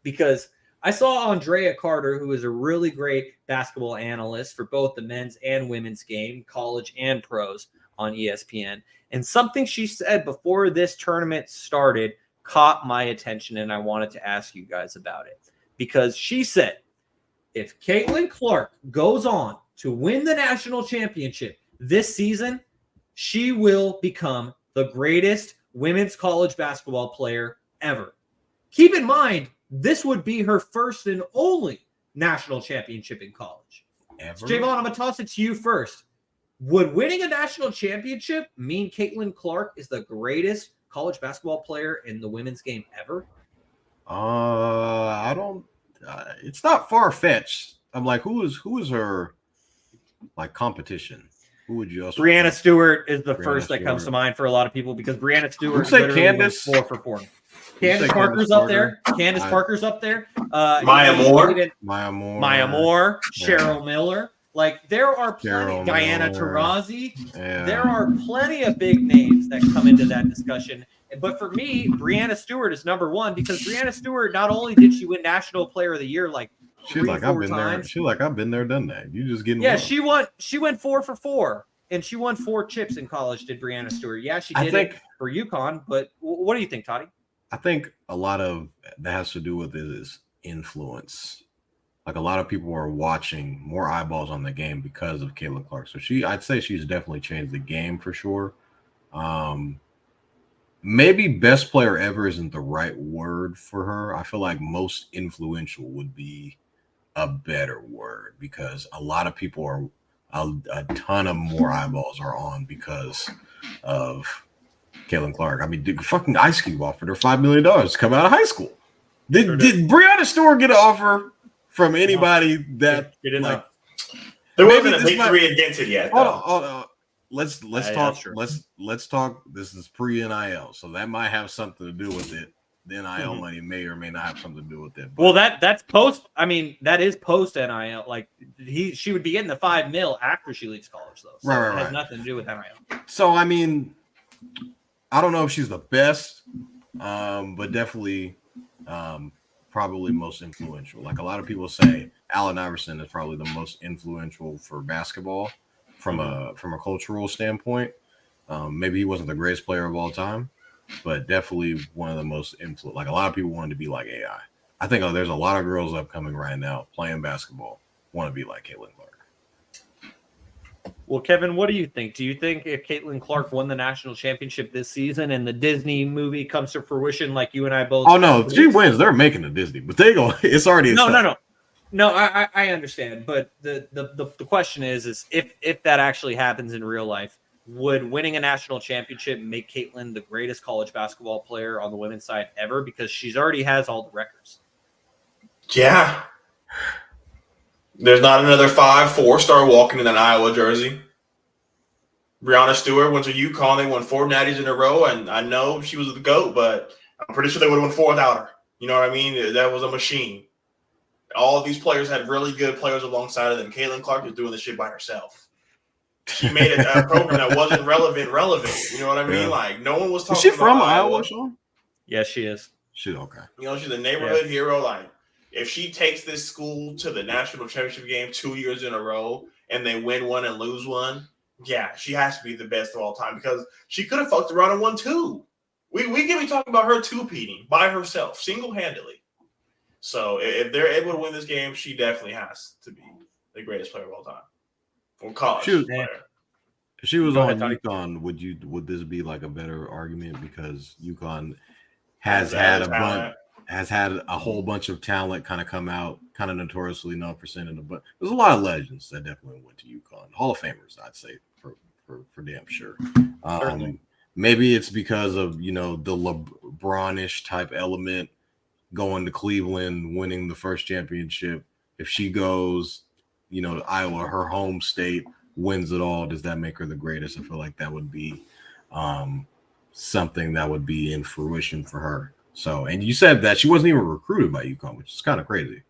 because I saw Andrea Carter, who is a really great basketball analyst for both the men's and women's game, college and pros, on ESPN. And something she said before this tournament started caught my attention, and I wanted to ask you guys about it. Because she said, if Caitlin Clark goes on to win the national championship this season, she will become the greatest women's college basketball player ever. Keep in mind, this would be her first and only national championship in college. So, Jaevon, I'm going to toss it to you first. Would winning a national championship mean Caitlin Clark is the greatest college basketball player in the women's game ever? I don't. It's not far-fetched. I'm like, who is her like competition? Who would you also? Brianna Stewart is the first that comes to mind for a lot of people because Brianna Stewart literally went 4 for 4. Candace Parker's up there. Candace Parker's up there. Maya Moore. Cheryl Miller. Like, there are plenty. Diana Taurasi. Yeah. There are plenty of big names that come into that discussion. But for me, Brianna Stewart is number 1 because Brianna Stewart, not only did she win National Player of the Year like She's like, I've been there. She's like, I've been there, done that. You just getting she went 4 for 4. And she won 4 chips in college, did Brianna Stewart. Yeah, she did it for UConn. But what do you think, Toddy? I think a lot of that has to do with is influence. Like, a lot of people are watching, more eyeballs on the game because of Caitlin Clark. So I'd say she's definitely changed the game for sure. Maybe best player ever isn't the right word for her. I feel like most influential would be a better word because a lot of people are a ton of more eyeballs are on because of Caitlin Clark. I mean, fucking Ice Cube offered her $5 million to come out of high school. Did Brianna Stewart get an offer from anybody that you didn't like? There wasn't a victory indented yet. Hold on. Let's talk. Let's talk. This is pre-NIL, so that might have something to do with it. the NIL money may or may not have something to do with it. But, well, that's post. I mean, that is post NIL. Like she would be getting the $5 million after she leaves college, though. So it has nothing to do with NIL. So I mean, I don't know if she's the best, but definitely probably most influential. Like a lot of people say, Allen Iverson is probably the most influential for basketball from a cultural standpoint. Maybe he wasn't the greatest player of all time, but definitely one of the most influential. Like a lot of people wanted to be like AI. I think there's a lot of girls upcoming right now playing basketball want to be like Caitlin Clark. Well, Kevin, what do you think? Do you think if Caitlin Clark won the national championship this season and the Disney movie comes to fruition, like you and I both? Oh no, if she wins, they're making a Disney, but they go. It's already No. I understand, but the question is if that actually happens in real life, would winning a national championship make Caitlin the greatest college basketball player on the women's side ever? Because she's already has all the records. Yeah. There's not another 4-star walking in an Iowa jersey. Breonna Stewart went to UConn. They won 4 natties in a row, and I know she was the GOAT, but I'm pretty sure they would have won 4 without her. You know what I mean? That was a machine. All of these players had really good players alongside of them. Caitlin Clark is doing this shit by herself. She made a program that wasn't relevant. You know what I mean? Yeah. Like, no one was talking about. Is she from Iowa, Shaun? Yes, she is. She's okay. You know, she's a neighborhood hero. Like, if she takes this school to the national championship game 2 years in a row and they win one and lose one, yeah, she has to be the best of all time because she could have fucked around and won 2. We can be talking about her 2-peating by herself, single-handedly. So if they're able to win this game, she definitely has to be the greatest player of all time. Or college player. If she was on UConn, would this be like a better argument because UConn has had a whole bunch of talent kind of come out, kind of notoriously known for sending a bunch. There's a lot of legends that definitely went to UConn, Hall of Famers, I'd say for damn sure. Maybe it's because of the LeBron-ish type element going to Cleveland, winning the first championship. If she goes, to Iowa, her home state, wins it all, does that make her the greatest? I feel like that would be something that would be in fruition for her. So, and you said that she wasn't even recruited by UConn, which is kind of crazy.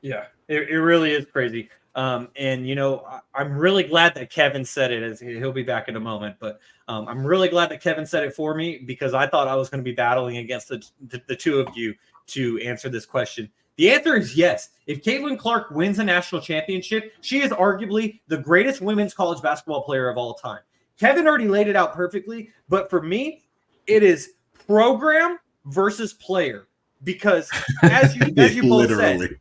Yeah, it really is crazy. And, I'm really glad that Kevin said it. As he'll be back in a moment. But I'm really glad that Kevin said it for me because I thought I was going to be battling against the two of you to answer this question. The answer is yes. If Caitlin Clark wins a national championship, she is arguably the greatest women's college basketball player of all time. Kevin already laid it out perfectly. But for me, it is program versus player. Because as you both said,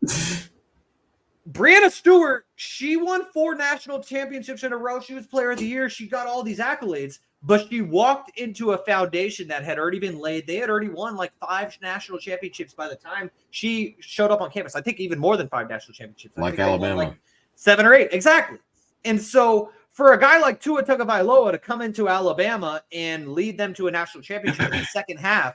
Breonna Stewart, she won 4 national championships in a row. She was player of the year. She got all these accolades, but she walked into a foundation that had already been laid. They had already won like 5 national championships by the time she showed up on campus. I think even more than 5 national championships. Like Alabama. Like 7 or 8. Exactly. And so for a guy like Tua Tagovailoa to come into Alabama and lead them to a national championship in the second half,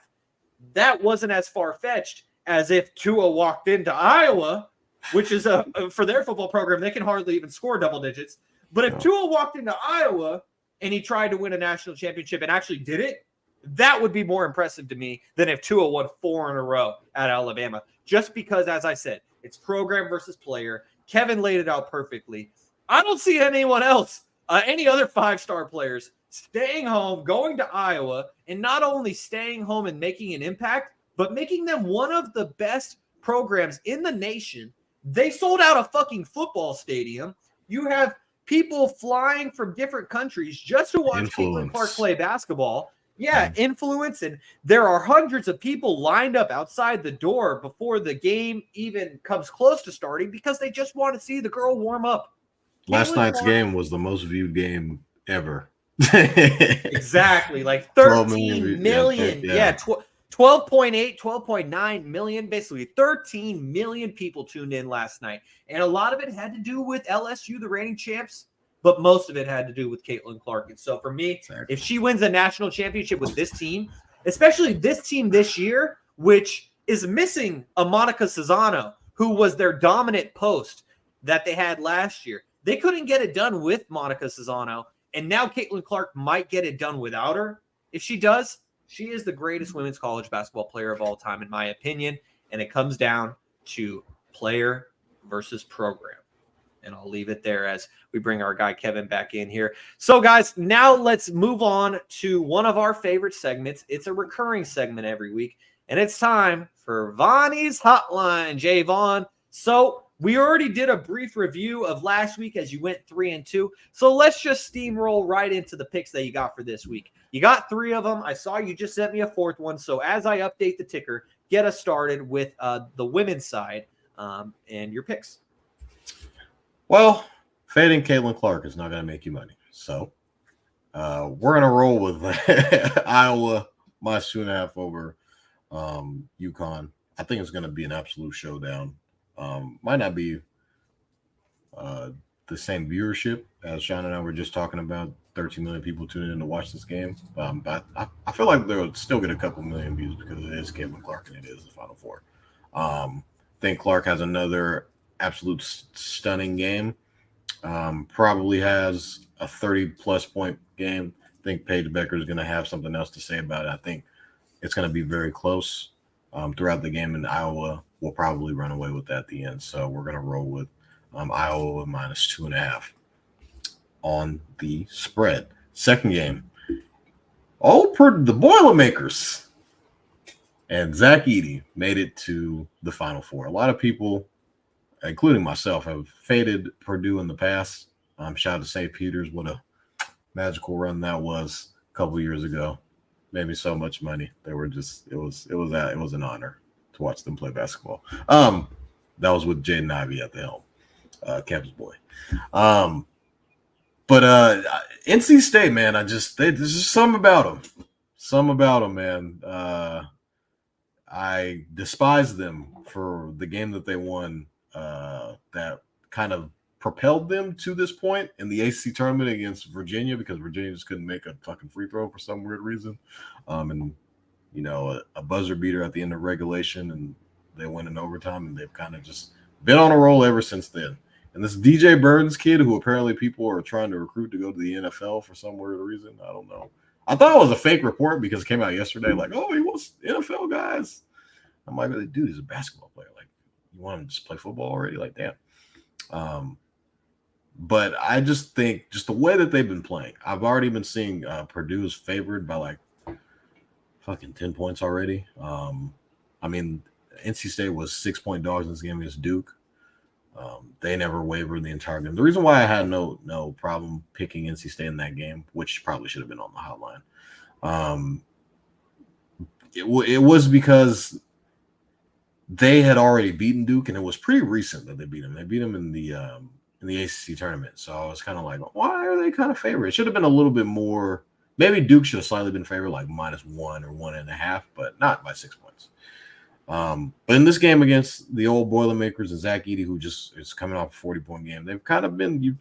that wasn't as far-fetched as if Tua walked into Iowa, which is for their football program, they can hardly even score double digits. But if Tua walked into Iowa and he tried to win a national championship and actually did it, that would be more impressive to me than if Tua won 4 in a row at Alabama. Just because, as I said, it's program versus player. Kevin laid it out perfectly. I don't see anyone else, any other 5-star players, staying home, going to Iowa, and not only staying home and making an impact, but making them one of the best programs in the nation. They sold out a fucking football stadium. You have people flying from different countries just to watch Caitlin Clark play basketball. Yeah, influence. And there are hundreds of people lined up outside the door before the game even comes close to starting because they just want to see the girl warm up. Last night's game was the most viewed game ever. Exactly. Like 13 million. Yeah, 12.8, 12.9 million, basically 13 million people tuned in last night. And a lot of it had to do with LSU, the reigning champs, but most of it had to do with Caitlin Clark. And so for me, if she wins a national championship with this team, especially this team this year, which is missing a Monica Cesano, who was their dominant post that they had last year. They couldn't get it done with Monica Cesano, and now Caitlin Clark might get it done without her. If she does, She is the greatest women's college basketball player of all time, in my opinion. And it comes down to player versus program. And I'll leave it there as we bring our guy Kevin back in here. So, guys, now let's move on to one of our favorite segments. It's a recurring segment every week, and it's time for Vonny's Hotline. Jaevon. So we already did a brief review of last week as you went 3-2. So let's just steamroll right into the picks that you got for this week. You got 3 of them. I saw you just sent me a 4th one. So as I update the ticker, get us started with the women's side and your picks. Well, fading Caitlin Clark is not going to make you money. So we're going to roll with Iowa minus 2.5 over UConn. I think it's going to be an absolute showdown. Might not be the same viewership as Shaun and I were just talking about. 13 million people tuning in to watch this game. But I feel like they'll still get a couple million views because it is Caitlin Clark and it is the Final Four. I think Clark has another absolute stunning game. Probably has a 30-plus point game. I think Paige Becker is going to have something else to say about it. I think it's going to be very close throughout the game, and Iowa will probably run away with that at the end. So we're going to roll with Iowa minus 2.5 on the spread. Second game, the Boilermakers and Zach Edey made it to the Final Four. A lot of people, including myself, have faded Purdue in the past. Shout out to St. Peter's. What a magical run that was a couple years ago. Made me so much money. They were just it was an honor to watch them play basketball. That was with Jaden Ivey at the helm, Kev's boy. But NC State, man, there's just something about them. Something about them, man. I despise them for the game that they won. That kind of propelled them to this point in the ACC tournament against Virginia, because Virginia just couldn't make a fucking free throw for some weird reason. And, you know, a buzzer beater at the end of regulation, and they went in overtime, and they've kind of just been on a roll ever since then. And this DJ Burns kid, who apparently people are trying to recruit to go to the NFL for some weird reason, I don't know. I thought it was a fake report because it came out yesterday, like, oh, he wants NFL guys. I'm like, dude, he's a basketball player. Like, you want him to just play football already? Like, damn. But I just think just the way that they've been playing, I've already been seeing Purdue is favored by like fucking 10 points already. I mean, NC State was 6-point dogs in this game against Duke. They never wavered the entire game. The reason why I had no problem picking NC State in that game, which probably should have been on the hotline, it was because they had already beaten Duke, and it was pretty recent that they beat them. They beat them in the ACC tournament. So I was kind of like, why are they kind of favored? It should have been a little bit more. Maybe Duke should have slightly been favored, like -1 or 1.5, but not by 6 points. But in this game against the old Boilermakers and Zach Edey, who just is coming off a 40-point game, they've kind of been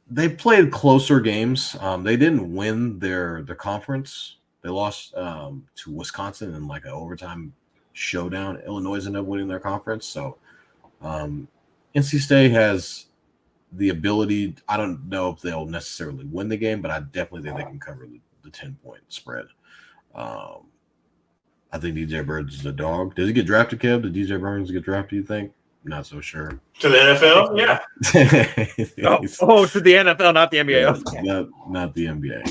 they played closer games. They didn't win their conference. They lost to Wisconsin in like an overtime showdown. Illinois ended up winning their conference. So NC State has the ability. I don't know if they'll necessarily win the game, but I definitely think they can cover the 10-point spread. I think DJ Burns is a dog. Does he get drafted, Kev? Did DJ Burns get drafted, you think? I'm not so sure. To the NFL? Yeah. To the NFL, not the NBA. Yeah, not the NBA.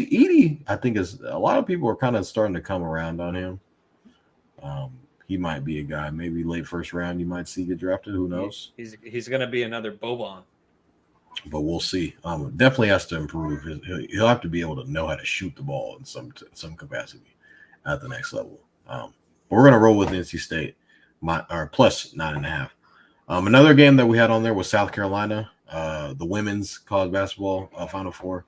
Edey, I think is a lot of people are kind of starting to come around on him. He might be a guy, maybe late first round, you might see get drafted. Who knows? He's going to be another Boban. But we'll see. Definitely has to improve. He'll have to be able to know how to shoot the ball in some capacity at the next level. But we're going to roll with NC State, plus 9.5. Another game that we had on there was South Carolina, the women's college basketball Final Four.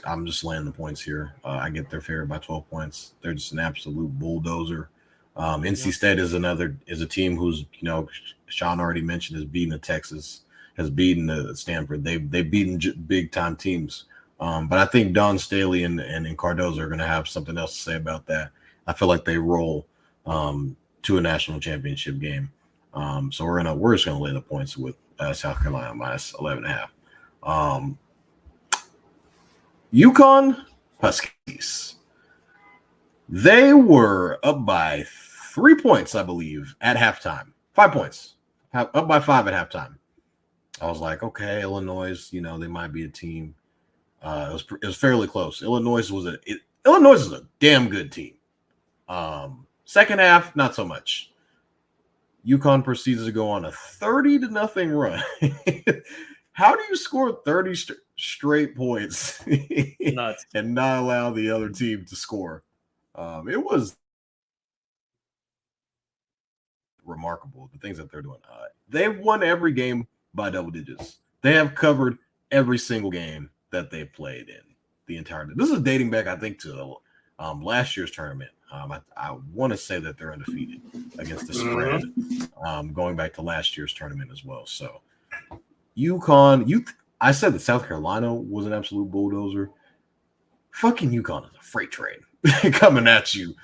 I'm just laying the points here. I get their favored by 12 points. They're just an absolute bulldozer. NC State is a team who's, you know, Shaun already mentioned, has beaten Texas, has beaten Stanford. They've beaten big time teams. But I think Don Staley and Cardozo are going to have something else to say about that. I feel like they roll to a national championship game. So we're just gonna lay the points with South Carolina minus 11.5. UConn Huskies. They were up by 3 points, I believe, at halftime. 5 points. Up by 5 at halftime. I was like, okay, Illinois, they might be a team. It was fairly close. Illinois is a damn good team. Second half, not so much. UConn proceeds to go on a 30-0 run. How do you score 30 straight points and not allow the other team to score? It was remarkable, the things that they're doing. They've won every game by double digits. They have covered every single game that they played in the entire. This is dating back, I think, to last year's tournament. I want to say that they're undefeated against the spread, going back to last year's tournament as well. So UConn, I said that South Carolina was an absolute bulldozer. Fucking UConn is a freight train coming at you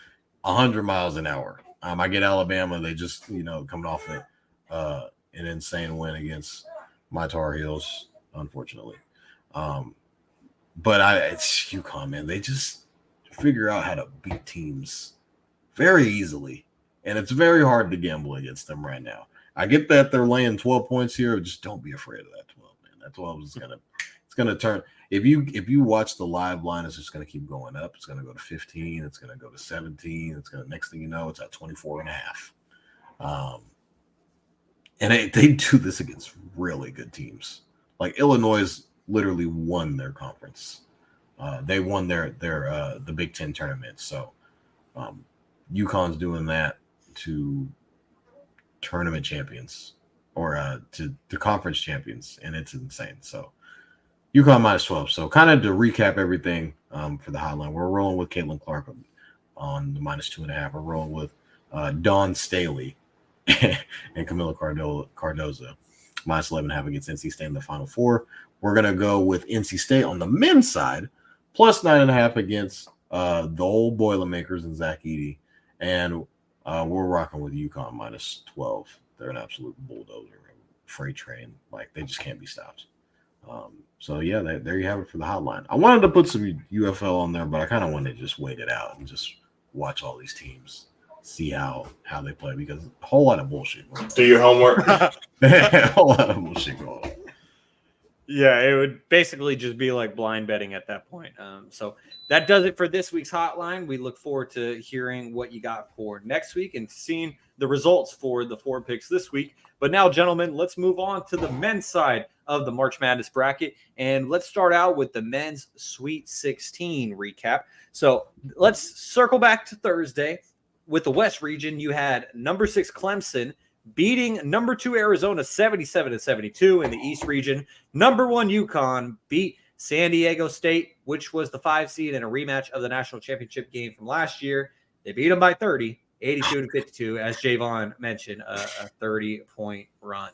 100 miles an hour. I get Alabama. They just, coming off an insane win against my Tar Heels, unfortunately. But it's UConn, man. They just figure out how to beat teams very easily. And it's very hard to gamble against them right now. I get that they're laying 12 points here. Just don't be afraid of that 12, man. That 12 is it's gonna turn. If you watch the live line, it's just gonna keep going up. It's gonna go to 15. It's gonna go to 17. Next thing you know, it's at 24.5. And they do this against really good teams. Like Illinois literally won their conference. They won the Big Ten tournament. So UConn's doing that to tournament champions or to the conference champions, and it's insane. So UConn minus 12. So kind of to recap everything for the hotline, we're rolling with Caitlin Clark on the minus 2.5. We're rolling with Dawn Staley and Camila Cardoza minus 11.5 against NC State in the Final Four. We're going to go with NC State on the men's side, plus 9.5 against the old Boilermakers and Zach Edey. And we're rocking with UConn minus 12. They're an absolute bulldozer, freight train. Like, they just can't be stopped. So, yeah, there you have it for the hotline. I wanted to put some UFL on there, but I kind of wanted to just wait it out and just watch all these teams, see how they play, because a whole lot of bullshit going on. Do your homework. A whole lot of bullshit going on. Yeah, it would basically just be like blind betting at that point. So that does it for this week's hotline. We look forward to hearing what you got for next week and seeing the results for the 4 picks this week. But now, gentlemen, let's move on to the men's side of the March Madness bracket. And let's start out with the men's Sweet 16 recap. So let's circle back to Thursday. With the West region, you had number 6 Clemson beating number 2 Arizona 77-72. In the East region, number 1 UConn beat San Diego State, which was the 5 seed in a rematch of the national championship game from last year. They beat them by 30, 82-52, as Jaevon mentioned, a 30-point run.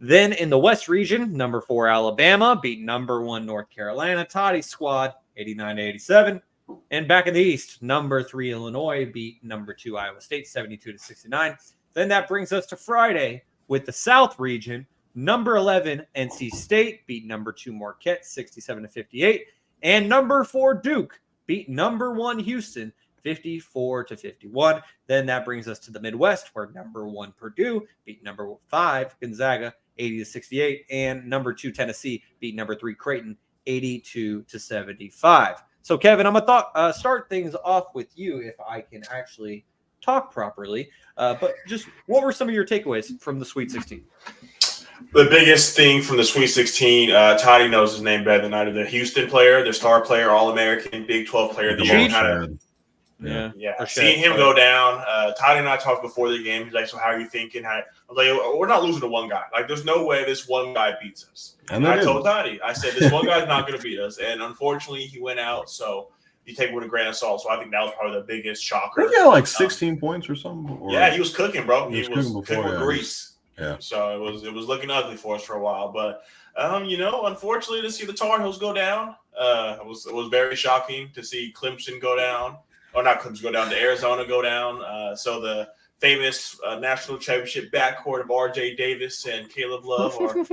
Then in the West region, number 4 Alabama beat number 1 North Carolina Toddy's squad 89-87. And back in the East, number 3 Illinois beat number 2 Iowa State 72-69. Then that brings us to Friday with the South region. Number 11 NC State beat number 2 Marquette 67-58. And number 4 Duke beat number 1 Houston 54-51. Then that brings us to the Midwest, where number 1 Purdue beat number 5 Gonzaga 80-68. And number 2 Tennessee beat number 3 Creighton 82-75. So, Kevin, I'm going to start things off with you if I can actually talk properly. But just what were some of your takeaways from the Sweet 16? The biggest thing from the Sweet 16, Toddy knows his name better than I do. The Houston player, the star player, All-American, Big 12 player of the year. Yeah. Seeing him go down, Toddy and I talked before the game. He's like, so how are you thinking? I was like, we're not losing to one guy. Like, there's no way this one guy beats us. And I told Toddy, I said, this one guy's not going to beat us. And unfortunately, he went out. So you take it with a grain of salt. So I think that was probably the biggest shocker. He got like 16 points or something. Yeah, he was cooking, bro. He was cooking with yeah. grease. Yeah. So it was looking ugly for us for a while. But unfortunately, to see the Tar Heels go down, it was very shocking to see Clemson go down. Or not Clemson go down, to Arizona go down. So the famous national championship backcourt of R.J. Davis and Caleb Love are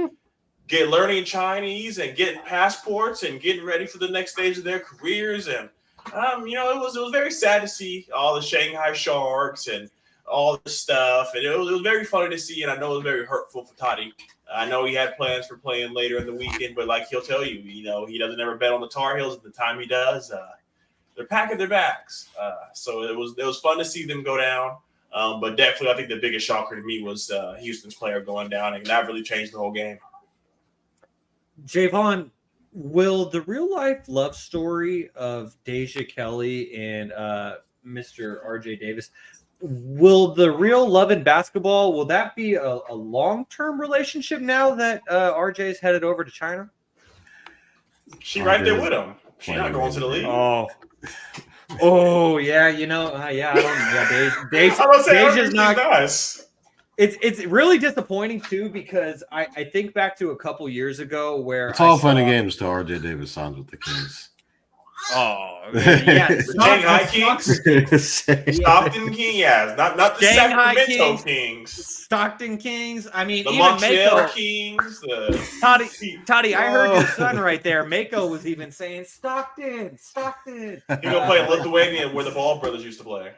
learning Chinese and getting passports and getting ready for the next stage of their careers. And it was very sad to see all the Shanghai Sharks and all this stuff, and it was very funny to see, and I know it was very hurtful for Toddy. I know he had plans for playing later in the weekend, but like he'll tell you, he doesn't ever bet on the Tar Heels. At the time he does, they're packing their bags. So it was fun to see them go down. But definitely, I think the biggest shocker to me was Houston's player going down, and that really changed the whole game. Jaevon, will the real life love story of Deja Kelly and Mr. RJ Davis, will the real love in basketball, will that be a long-term relationship now that RJ is headed over to China? She right there with him. She's not going to the league. Oh yeah, I don't. Yeah, Deja's not. Nice. It's really disappointing too, because I think back to a couple years ago where it's all fun and games till RJ Davis signs with the Kings. Oh, yeah, Shanghai Kings, Stockton Kings, yeah, not the Shanghai Sacramento Kings, Stockton Kings. I mean, the even Montreal Mako Kings. Toddy, I heard your son right there. Mako was even saying Stockton. He gonna play Lithuania, where the Ball brothers used to play.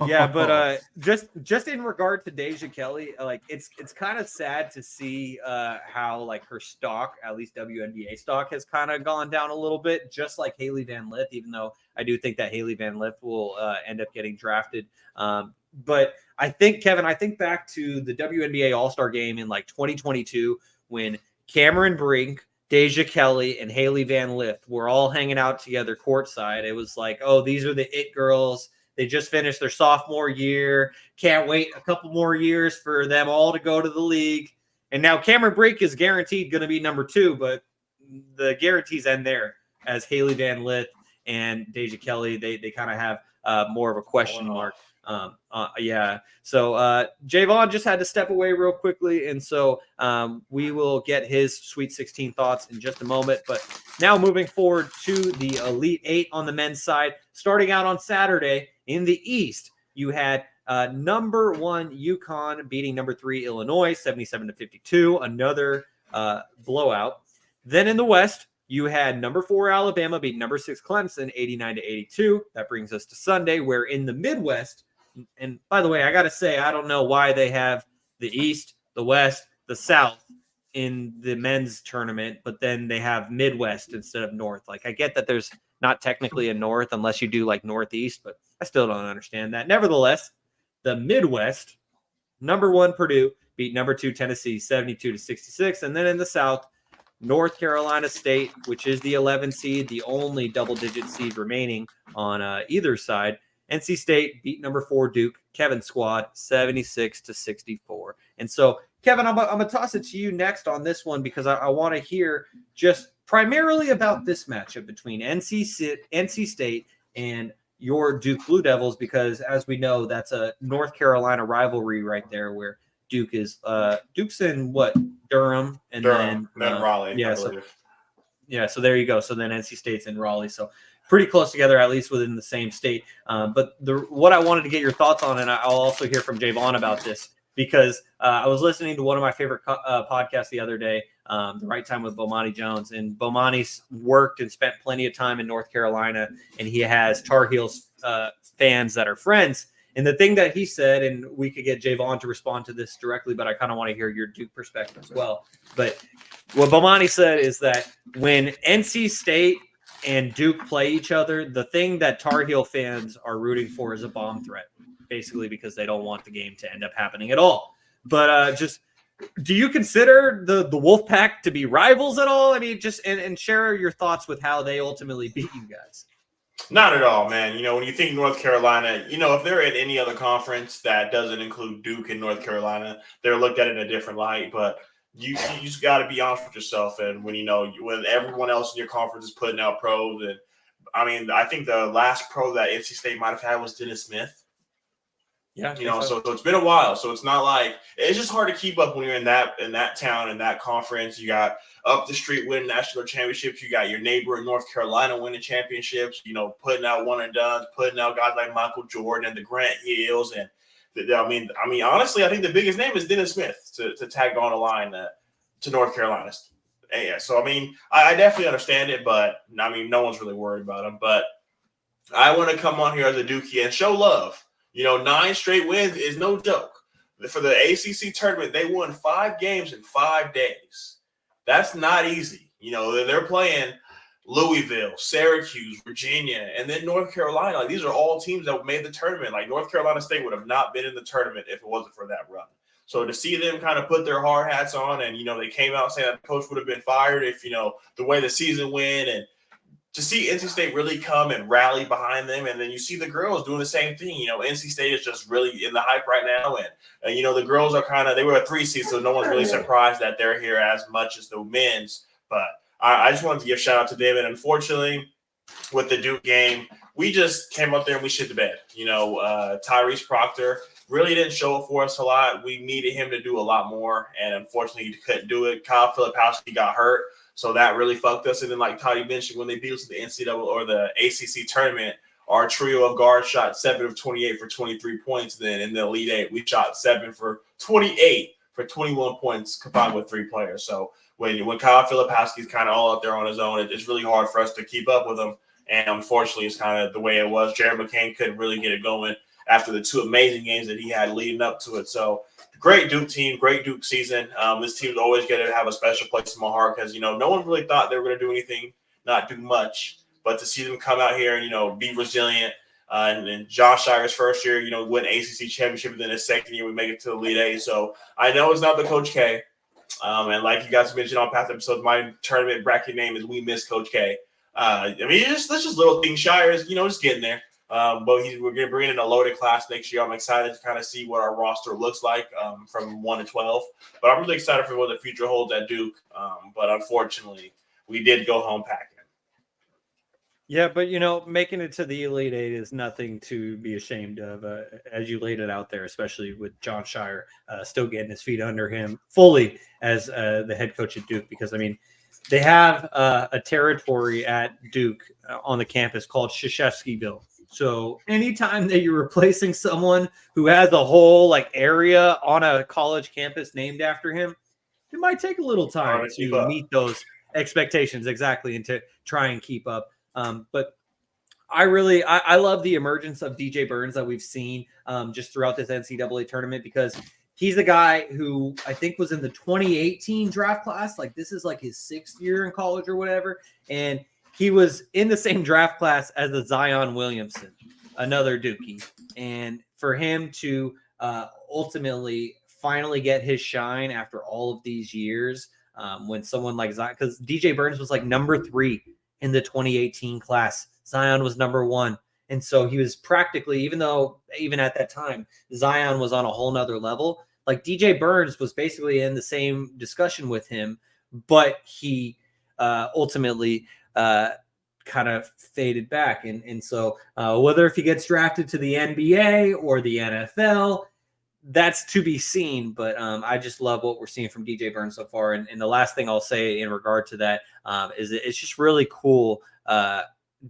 Yeah, but just in regard to Deja Kelly, like it's kind of sad to see how like her stock, at least WNBA stock, has kind of gone down a little bit, just like Hailey Van Lith, even though I do think that Hailey Van Lith will end up getting drafted. But I think, Kevin, back to the WNBA All-Star game in like 2022 when Cameron Brink, Deja Kelly, and Hailey Van Lith were all hanging out together courtside. It was like, oh, these are the it girls. They just finished their sophomore year. Can't wait a couple more years for them all to go to the league. And now Cameron Brink is guaranteed going to be number 2, but the guarantees end there as Hailey Van Lith and Deja Kelly. They kind of have more of a question mark. Yeah. So Jaevon just had to step away real quickly. And so we will get his Sweet 16 thoughts in just a moment. But now moving forward to the Elite 8 on the men's side, starting out on Saturday in the East, you had number 1 UConn beating number 3 Illinois 77-52, another blowout. Then in the West, you had number 4 Alabama beat number 6 Clemson 89-82. That brings us to Sunday, where in the Midwest, and by the way, I got to say, I don't know why they have the East, the West, the South in the men's tournament, but then they have Midwest instead of North. Like, I get that there's not technically a North unless you do like Northeast, but I still don't understand that. Nevertheless, the Midwest, number 1 Purdue beat number 2 Tennessee 72-66. And then in the South, North Carolina State, which is the 11 seed, the only double-digit seed remaining on either side. NC State beat number 4 Duke, Kevin's squad, 76-64. And so, Kevin, I'm going to toss it to you next on this one because I want to hear just primarily about this matchup between NC State and your Duke Blue Devils, because as we know, that's a North Carolina rivalry right there where Duke is Duke's in what? Durham and then Raleigh. Yeah, so there you go. So then NC State's in Raleigh. So pretty close together, at least within the same state. But what I wanted to get your thoughts on, and I'll also hear from Jaevon about this, because I was listening to one of my favorite podcasts the other day, The Right Time with Bomani Jones. And Bomani's worked and spent plenty of time in North Carolina, and he has Tar Heels fans that are friends. And the thing that he said, and we could get Jaevon to respond to this directly, but I kind of want to hear your Duke perspective as well. But what Bomani said is that when NC State and Duke play each other, the thing that Tar Heel fans are rooting for is a bomb threat, basically because they don't want the game to end up happening at all. But just do you consider the Wolfpack to be rivals at all? I mean, just and share your thoughts with how they ultimately beat you guys. Not at all, man. When you think North Carolina, if they're in any other conference that doesn't include Duke and North Carolina, they're looked at in a different light. But you just got to be honest with yourself. And when everyone else in your conference is putting out pros, and I think the last pro that NC State might have had was Dennis Smith. Yeah, so it's been a while. So it's not like it's just hard to keep up when you're in that town, in that conference. You got up the street winning national championships. You got your neighbor in North Carolina winning championships. Putting out one and done, putting out guys like Michael Jordan and the Grant Hills. And honestly, I think the biggest name is Dennis Smith to tag on a line. to North Carolina. Yeah, so I mean, I definitely understand it, but I mean, no one's really worried about him. But I want to come on here as a Dookie and show love. 9 straight wins is no joke. For the ACC tournament, they won 5 games in 5 days. That's not easy. They're playing Louisville, Syracuse, Virginia, and then North Carolina. Like, these are all teams that made the tournament. Like, North Carolina State would have not been in the tournament if it wasn't for that run. So to see them kind of put their hard hats on and, they came out saying that the coach would have been fired if, the way the season went, and to see NC State really come and rally behind them. And then you see the girls doing the same thing. NC State is just really in the hype right now. And the girls are they were a 3 seed, so no one's really surprised that they're here as much as the men's. But I just wanted to give a shout out to them. And unfortunately, with the Duke game, we just came up there and we shit the bed. Tyrese Proctor really didn't show up for us a lot. We needed him to do a lot more, and unfortunately, he couldn't do it. Kyle Filipowski got hurt, so that really fucked us. And then, like Toddy mentioned, when they beat us in the NCAA or the ACC tournament, our trio of guards shot 7 of 28 for 23 points. Then in the Elite Eight, we shot 7 for 28 for 21 points combined with 3 players. So when Kyle Filipowski is kind of all out there on his own, it's really hard for us to keep up with him. And unfortunately, it's kind of the way it was. Jared McCain couldn't really get it going after the 2 amazing games that he had leading up to it. So great Duke team, great Duke season. This team's always going to have a special place in my heart because, no one really thought they were going to do anything, not do much. But to see them come out here and, be resilient. And Josh Shire's first year, win ACC championship. And then his second year, we make it to the Elite Eight. So I know it's not the Coach K. And like you guys mentioned on past episodes, my tournament bracket name is We Miss Coach K. It's just little things. Shire's, just getting there. But we're going to bring in a loaded class next year. I'm excited to kind of see what our roster looks like from 1 to 12. But I'm really excited for what the future holds at Duke. But unfortunately, we did go home packing. Yeah, but, making it to the Elite Eight is nothing to be ashamed of, as you laid it out there, especially with John Shire still getting his feet under him fully as the head coach at Duke. Because, they have a territory at Duke on the campus called Krzyzewskiville. So anytime that you're replacing someone who has a whole area on a college campus named after him, it might take a little time to meet those expectations exactly and to try and keep up. But I love the emergence of DJ Burns that we've seen just throughout this NCAA tournament, because he's the guy who I think was in the 2018 draft class. This is his 6th year in college or whatever. And he was in the same draft class as the Zion Williamson, another Dookie. And for him to ultimately finally get his shine after all of these years, when someone like Zion, because DJ Burns was number 3 in the 2018 class. Zion was number 1. And so he was practically, even at that time, Zion was on a whole nother level. DJ Burns was basically in the same discussion with him, but he ultimately kind of faded back. And so whether if he gets drafted to the NBA or the NFL, that's to be seen. But I just love what we're seeing from DJ Burns so far. And the last thing I'll say in regard to that is it's just really cool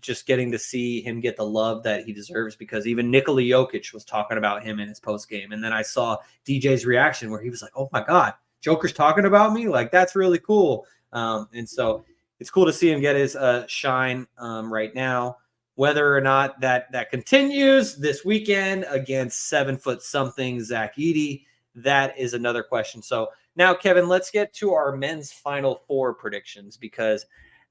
just getting to see him get the love that he deserves, because even Nikola Jokic was talking about him in his post game. And then I saw DJ's reaction where he was like, "Oh my God, Joker's talking about me." That's really cool. And so it's cool to see him get his shine right now. Whether or not that continues this weekend against 7-foot-something Zach Edey, that is another question. So now, Kevin, let's get to our men's Final Four predictions, because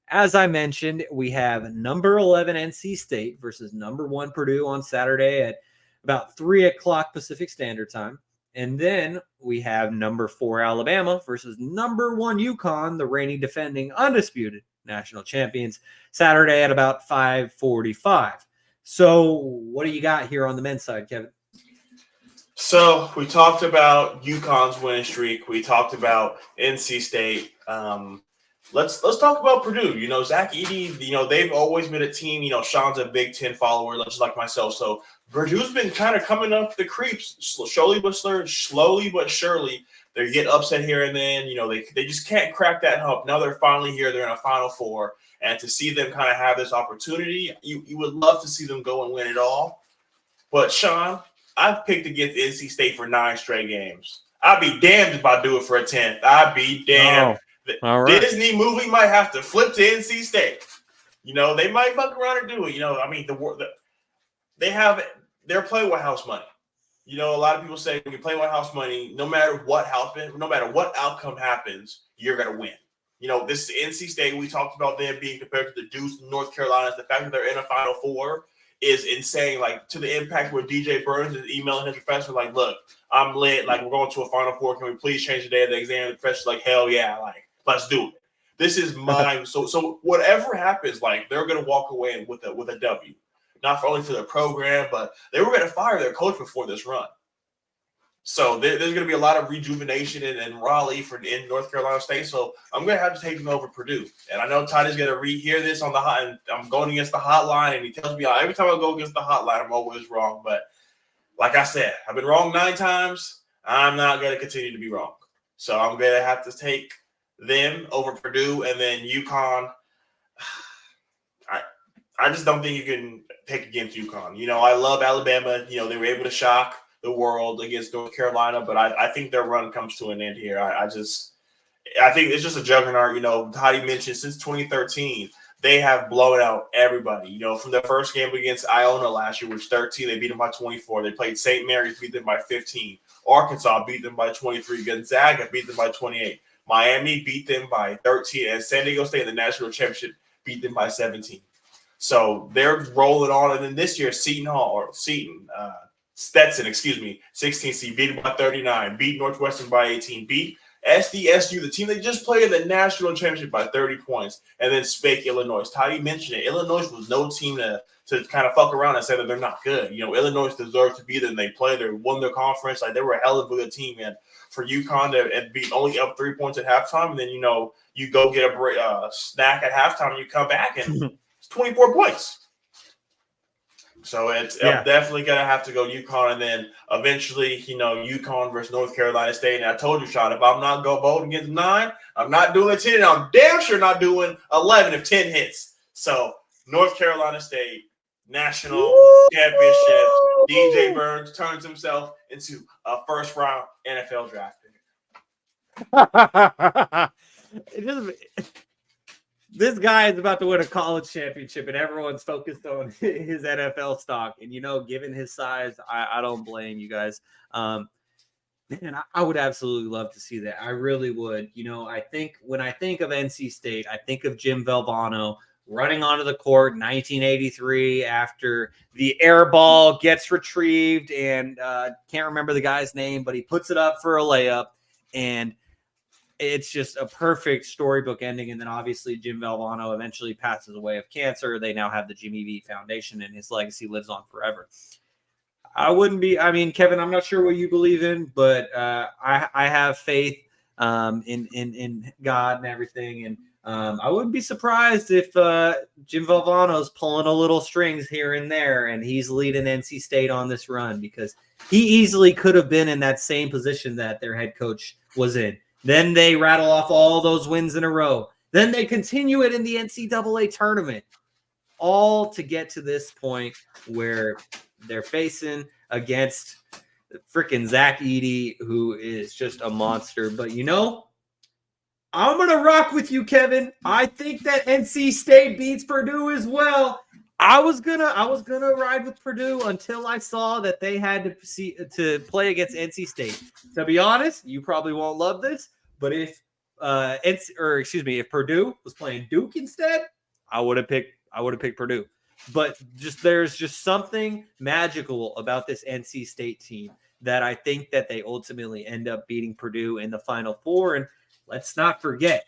as I mentioned, we have number 11 NC State versus number 1 Purdue on Saturday at about 3 o'clock Pacific Standard Time. And then we have number 4 Alabama versus number 1 UConn, the reigning defending undisputed national champions, Saturday at about 5:45. So what do you got here on the men's side, Kevin? So we talked about UConn's winning streak. We talked about NC State. Let's talk about Purdue. Zach Edey, they've always been a team. Shaun's a Big Ten follower, just like myself. So Purdue's been kind of coming up the creeps slowly but surely. They get upset here and then. They just can't crack that hump. Now they're finally here. They're in a Final Four. And to see them kind of have this opportunity, you would love to see them go and win it all. But, Shaun, I've picked against NC State for 9 straight games. I'd be damned if I do it for a 10th. I'd be damned. All right. Disney movie might have to flip to NC State. They might fuck around and do it. I mean, they're playing with house money. A lot of people say when you play with house money, no matter what outcome happens, you're gonna win. This NC State. We talked about them being compared to the Deuce and North Carolina. The fact that they're in a Final Four is insane. Like, to the impact where DJ Burns is emailing his professor, like, look, I'm lit. Like, we're going to a Final Four. Can we please change the day of the exam? The professor's like, hell yeah. Like, let's do it. This is mine. So whatever happens, like, they're going to walk away with a W. Not only for their program, but they were going to fire their coach before this run. So there's going to be a lot of rejuvenation in Raleigh in North Carolina State. So I'm going to have to take them over Purdue. And I know Toddy's going to rehear this on the hot. And I'm going against the hotline, and he tells me every time I go against the hotline, I'm always wrong. But like I said, I've been wrong 9 times. I'm not going to continue to be wrong. So I'm going to have to take them over Purdue, and then UConn. I just don't think you can pick against UConn. I love Alabama. They were able to shock the world against North Carolina, but I think their run comes to an end here. I think it's just a juggernaut. Toddy mentioned since 2013, they have blown out everybody. From their first game against Iona last year, which 13, they beat them by 24. They played St. Mary's, beat them by 15. Arkansas beat them by 23. Gonzaga beat them by 28. Miami beat them by 13. And San Diego State in the national championship beat them by 17. So they're rolling on. And then this year, Stetson, 16 seed, beat them by 39, beat Northwestern by 18, beat SDSU, the team they just played in the national championship, by 30 points, and then spake Illinois. Toddy mentioned it. Illinois was no team to kind of fuck around and say that they're not good. Illinois deserved to be there, and they played. They won their conference. Like, they were a hell of a good team, man. For UConn to be only up 3 points at halftime, and then, you go get a snack at halftime, and you come back, and it's 24 points. So I'm definitely going to have to go UConn, and then eventually, UConn versus North Carolina State. And I told you, Shaun, if I'm not going voting against 9, I'm not doing 10, and I'm damn sure not doing 11 if 10 hits. So North Carolina State, national championship. DJ Burns turns himself into a first-round NFL draft pick. This guy is about to win a college championship, and everyone's focused on his NFL stock. And, given his size, I don't blame you guys. Man, I would absolutely love to see that. I really would. I think when I think of NC State, I think of Jim Valvano running onto the court in 1983 after the air ball gets retrieved, and can't remember the guy's name, but he puts it up for a layup, and it's just a perfect storybook ending. And then obviously Jim Valvano eventually passes away of cancer. They now have the Jimmy V Foundation, and his legacy lives on forever. Kevin, I'm not sure what you believe in, but I have faith in God and everything. And I wouldn't be surprised if Jim Valvano's pulling a little strings here and there, and he's leading NC State on this run, because he easily could have been in that same position that their head coach was in. Then they rattle off all those wins in a row. Then they continue it in the NCAA tournament, all to get to this point where they're facing against freaking Zach Edey, who is just a monster. But I'm going to rock with you, Kevin. I think that NC State beats Purdue as well. I was gonna ride with Purdue until I saw that they had to play against NC State. To be honest, you probably won't love this, but if Purdue was playing Duke instead, I would have picked Purdue. But there's just something magical about this NC State team that I think that they ultimately end up beating Purdue in the Final Four. And let's not forget,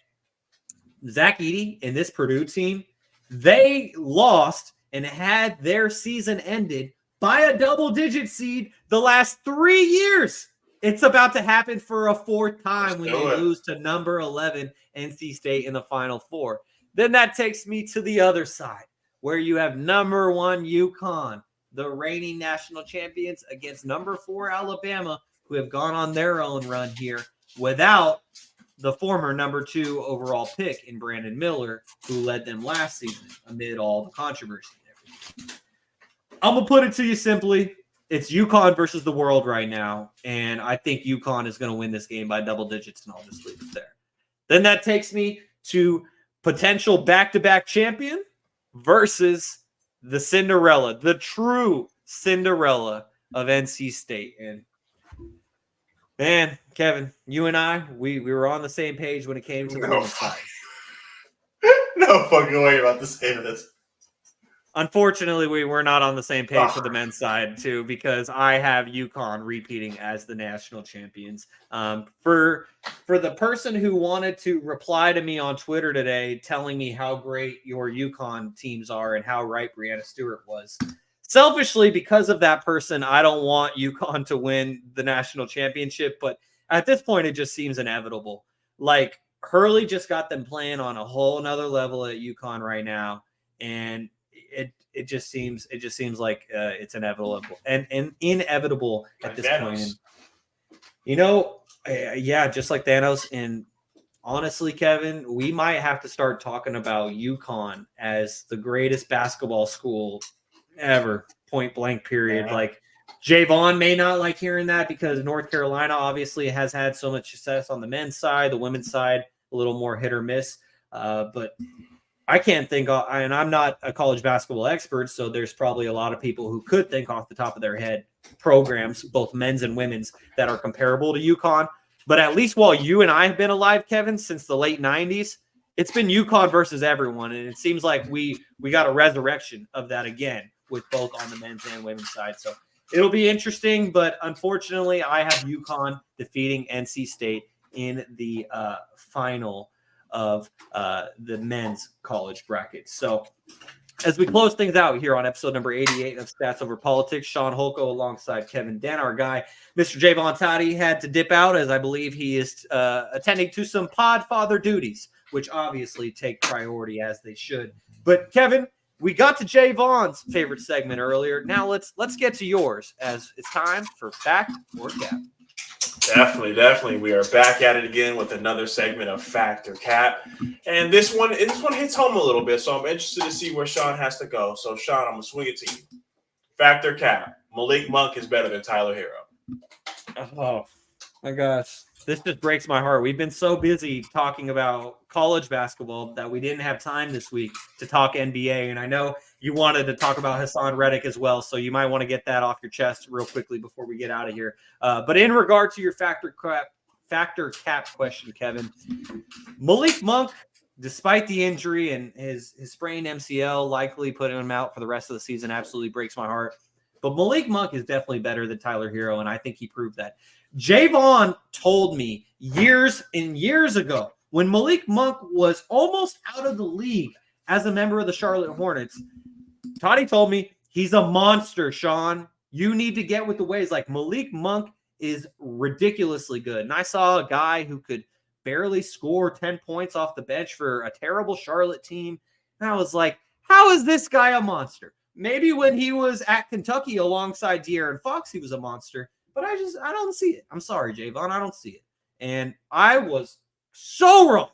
Zach Edey and this Purdue team, they lost and had their season ended by a double-digit seed the last 3 years. It's about to happen for a 4th time when they lose to number 11 NC State in the Final Four. Then that takes me to the other side, where you have number 1 UConn, the reigning national champions, against number 4 Alabama, who have gone on their own run here without the former number 2 overall pick in Brandon Miller, who led them last season amid all the controversy and everything. I'm going to put it to you simply. it's UConn versus the world right now, and I think UConn is going to win this game by double digits, and I'll just leave it there. Then that takes me to potential back-to-back champion versus the Cinderella, the true Cinderella of NC State. And man, Kevin, you and I, we were on the same page when it came to the women's side. No fucking way about to say this. Unfortunately, we were not on the same page for the men's side, too, because I have UConn repeating as the national champions. For the person who wanted to reply to me on Twitter today telling me how great your UConn teams are and how right Brianna Stewart was, selfishly, because of that person, I don't want UConn to win the national championship, but at this point, it just seems inevitable. Like, Hurley just got them playing on a whole nother level at UConn right now, and it just seems like it's inevitable and inevitable at this point. And, you know, yeah, just like Thanos. And honestly, Kevin, we might have to start talking about UConn as the greatest basketball school ever, point blank period. Yeah. Like, Jaevon may not like hearing that because North Carolina obviously has had so much success on the men's side, the women's side, a little more hit or miss. But I can't think, and I'm not a college basketball expert, so there's probably a lot of people who could think off the top of their head programs, both men's and women's, that are comparable to UConn. But at least while you and I have been alive, Kevin, since the late 90s, it's been UConn versus everyone. And it seems like we got a resurrection of that again with both on the men's and women's side. So it'll be interesting, but unfortunately, I have UConn defeating NC State in the final of the men's college bracket. So as we close things out here on episode number 88 of Stats Over Politics, Shaun Holko alongside Kevin Den, our guy, Mr. Jaevon Toddy, had to dip out as I believe he is attending to some podfather duties, which obviously take priority as they should. But Kevin, we got to Jaevon's favorite segment earlier. Now let's get to yours as it's time for Fact or Cap. Definitely. We are back at it again with another segment of Fact or Cap. And this one hits home a little bit, so I'm interested to see where Shaun has to go. So, Shaun, I'm going to swing it to you. Fact or Cap, Malik Monk is better than Tyler Hero. Oh, my gosh. This just breaks my heart. We've been so busy talking about college basketball that we didn't have time this week to talk NBA. And I know you wanted to talk about Hassan Reddick as well, so you might want to get that off your chest real quickly before we get out of here. But in regard to your factor cap question, Kevin, Malik Monk, despite the injury and his sprained MCL likely putting him out for the rest of the season, absolutely breaks my heart. But Malik Monk is definitely better than Tyler Hero, and I think he proved that. Jaevon told me years and years ago when Malik Monk was almost out of the league as a member of the Charlotte Hornets, Toddy told me, he's a monster, Shaun. You need to get with the ways. Like, Malik Monk is ridiculously good. And I saw a guy who could barely score 10 points off the bench for a terrible Charlotte team. And I was like, how is this guy a monster? Maybe when he was at Kentucky alongside De'Aaron Fox, he was a monster. But I don't see it. I'm sorry, Jaevon. I don't see it. And I was so wrong.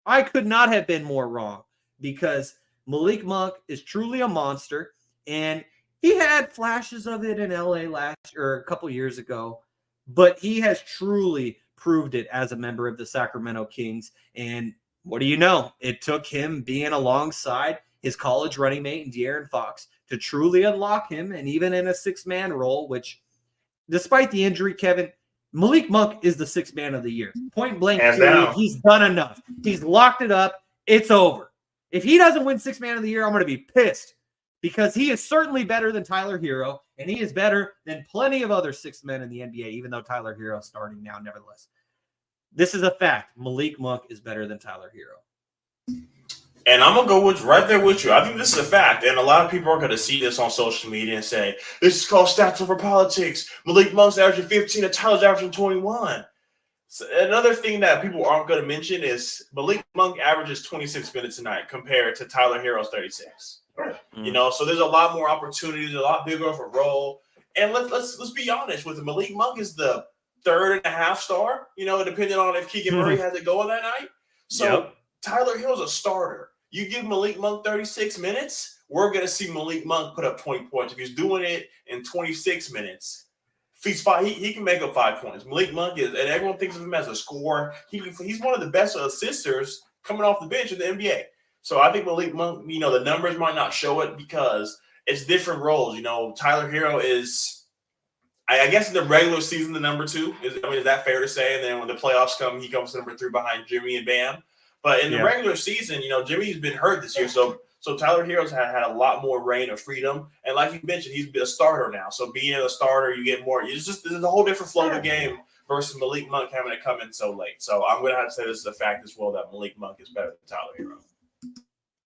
I could not have been more wrong because Malik Monk is truly a monster. And he had flashes of it in LA a couple years ago, but he has truly proved it as a member of the Sacramento Kings. And what do you know? It took him being alongside his college running mate in De'Aaron Fox to truly unlock him. And even in a 6-man role, which despite the injury, Kevin, Malik Monk is the 6th man of the year. Point blank, period. He's done enough. He's locked it up. It's over. If he doesn't win 6th man of the year, I'm going to be pissed because he is certainly better than Tyler Hero, and he is better than plenty of other 6th men in the NBA, even though Tyler Hero is starting now, nevertheless. This is a fact. Malik Monk is better than Tyler Hero. And I'm going to go right there with you. I think this is a fact. And a lot of people are going to see this on social media and say, this is called Stats Over Politics. Malik Monk's averaging 15 and Tyler's averaging 21. So another thing that people aren't going to mention is Malik Monk averages 26 minutes a night compared to Tyler Hero's 36. You know, so there's a lot more opportunities, a lot bigger of a role. And let's be honest with it. Malik Monk is the 3.5 star, you know, depending on if Keegan Murray has it going that night. So Tyler Hill's a starter. You give Malik Monk 36 minutes we're going to see Malik Monk put up 20 points. If he's doing it in 26 minutes, if he's he can make up 5 points. Malik Monk is, and everyone thinks of him as a scorer. He's one of the best assisters coming off the bench in the NBA. So I think Malik Monk, the numbers might not show it because it's different roles. Tyler Hero is, I guess in the regular season, the number 2. Is that fair to say? And then when the playoffs come, he comes to number 3 behind Jimmy and Bam. But in the regular season, Jimmy's been hurt this year. So Tyler Hero's had a lot more reign of freedom. And like you mentioned, he's been a starter now. So being a starter, you get more. There's a whole different flow of the game versus Malik Monk having to come in so late. So I'm going to have to say this is a fact as well that Malik Monk is better than Tyler Hero.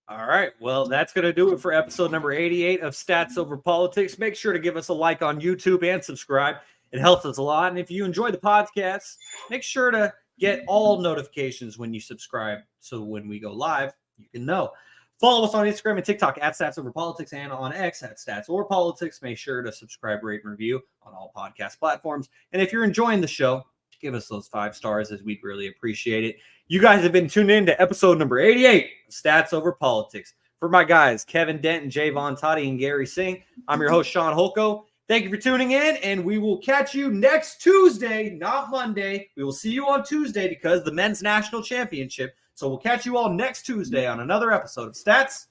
All right. Well, that's going to do it for episode number 88 of Stats Over Politics. Make sure to give us a like on YouTube and subscribe. It helps us a lot. And if you enjoy the podcast, make sure to get all notifications when you subscribe. So when we go live, you can know. Follow us on Instagram and TikTok at Stats Over Politics and on X at Stats Over Politics. Make sure to subscribe, rate, and review on all podcast platforms. And if you're enjoying the show, give us those 5 stars as we'd really appreciate it. You guys have been tuned in to episode number 88 of Stats Over Politics. For my guys, Kevin Denton, Jaevon, Toddy, and Garry Singh, I'm your host, Shaun Holko. Thank you for tuning in, and we will catch you next Tuesday, not Monday. We will see you on Tuesday because the men's national championship. So we'll catch you all next Tuesday on another episode of Stats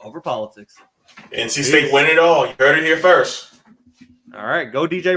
Over Politics. NC State win it all. You heard it here first. All right, go DJ.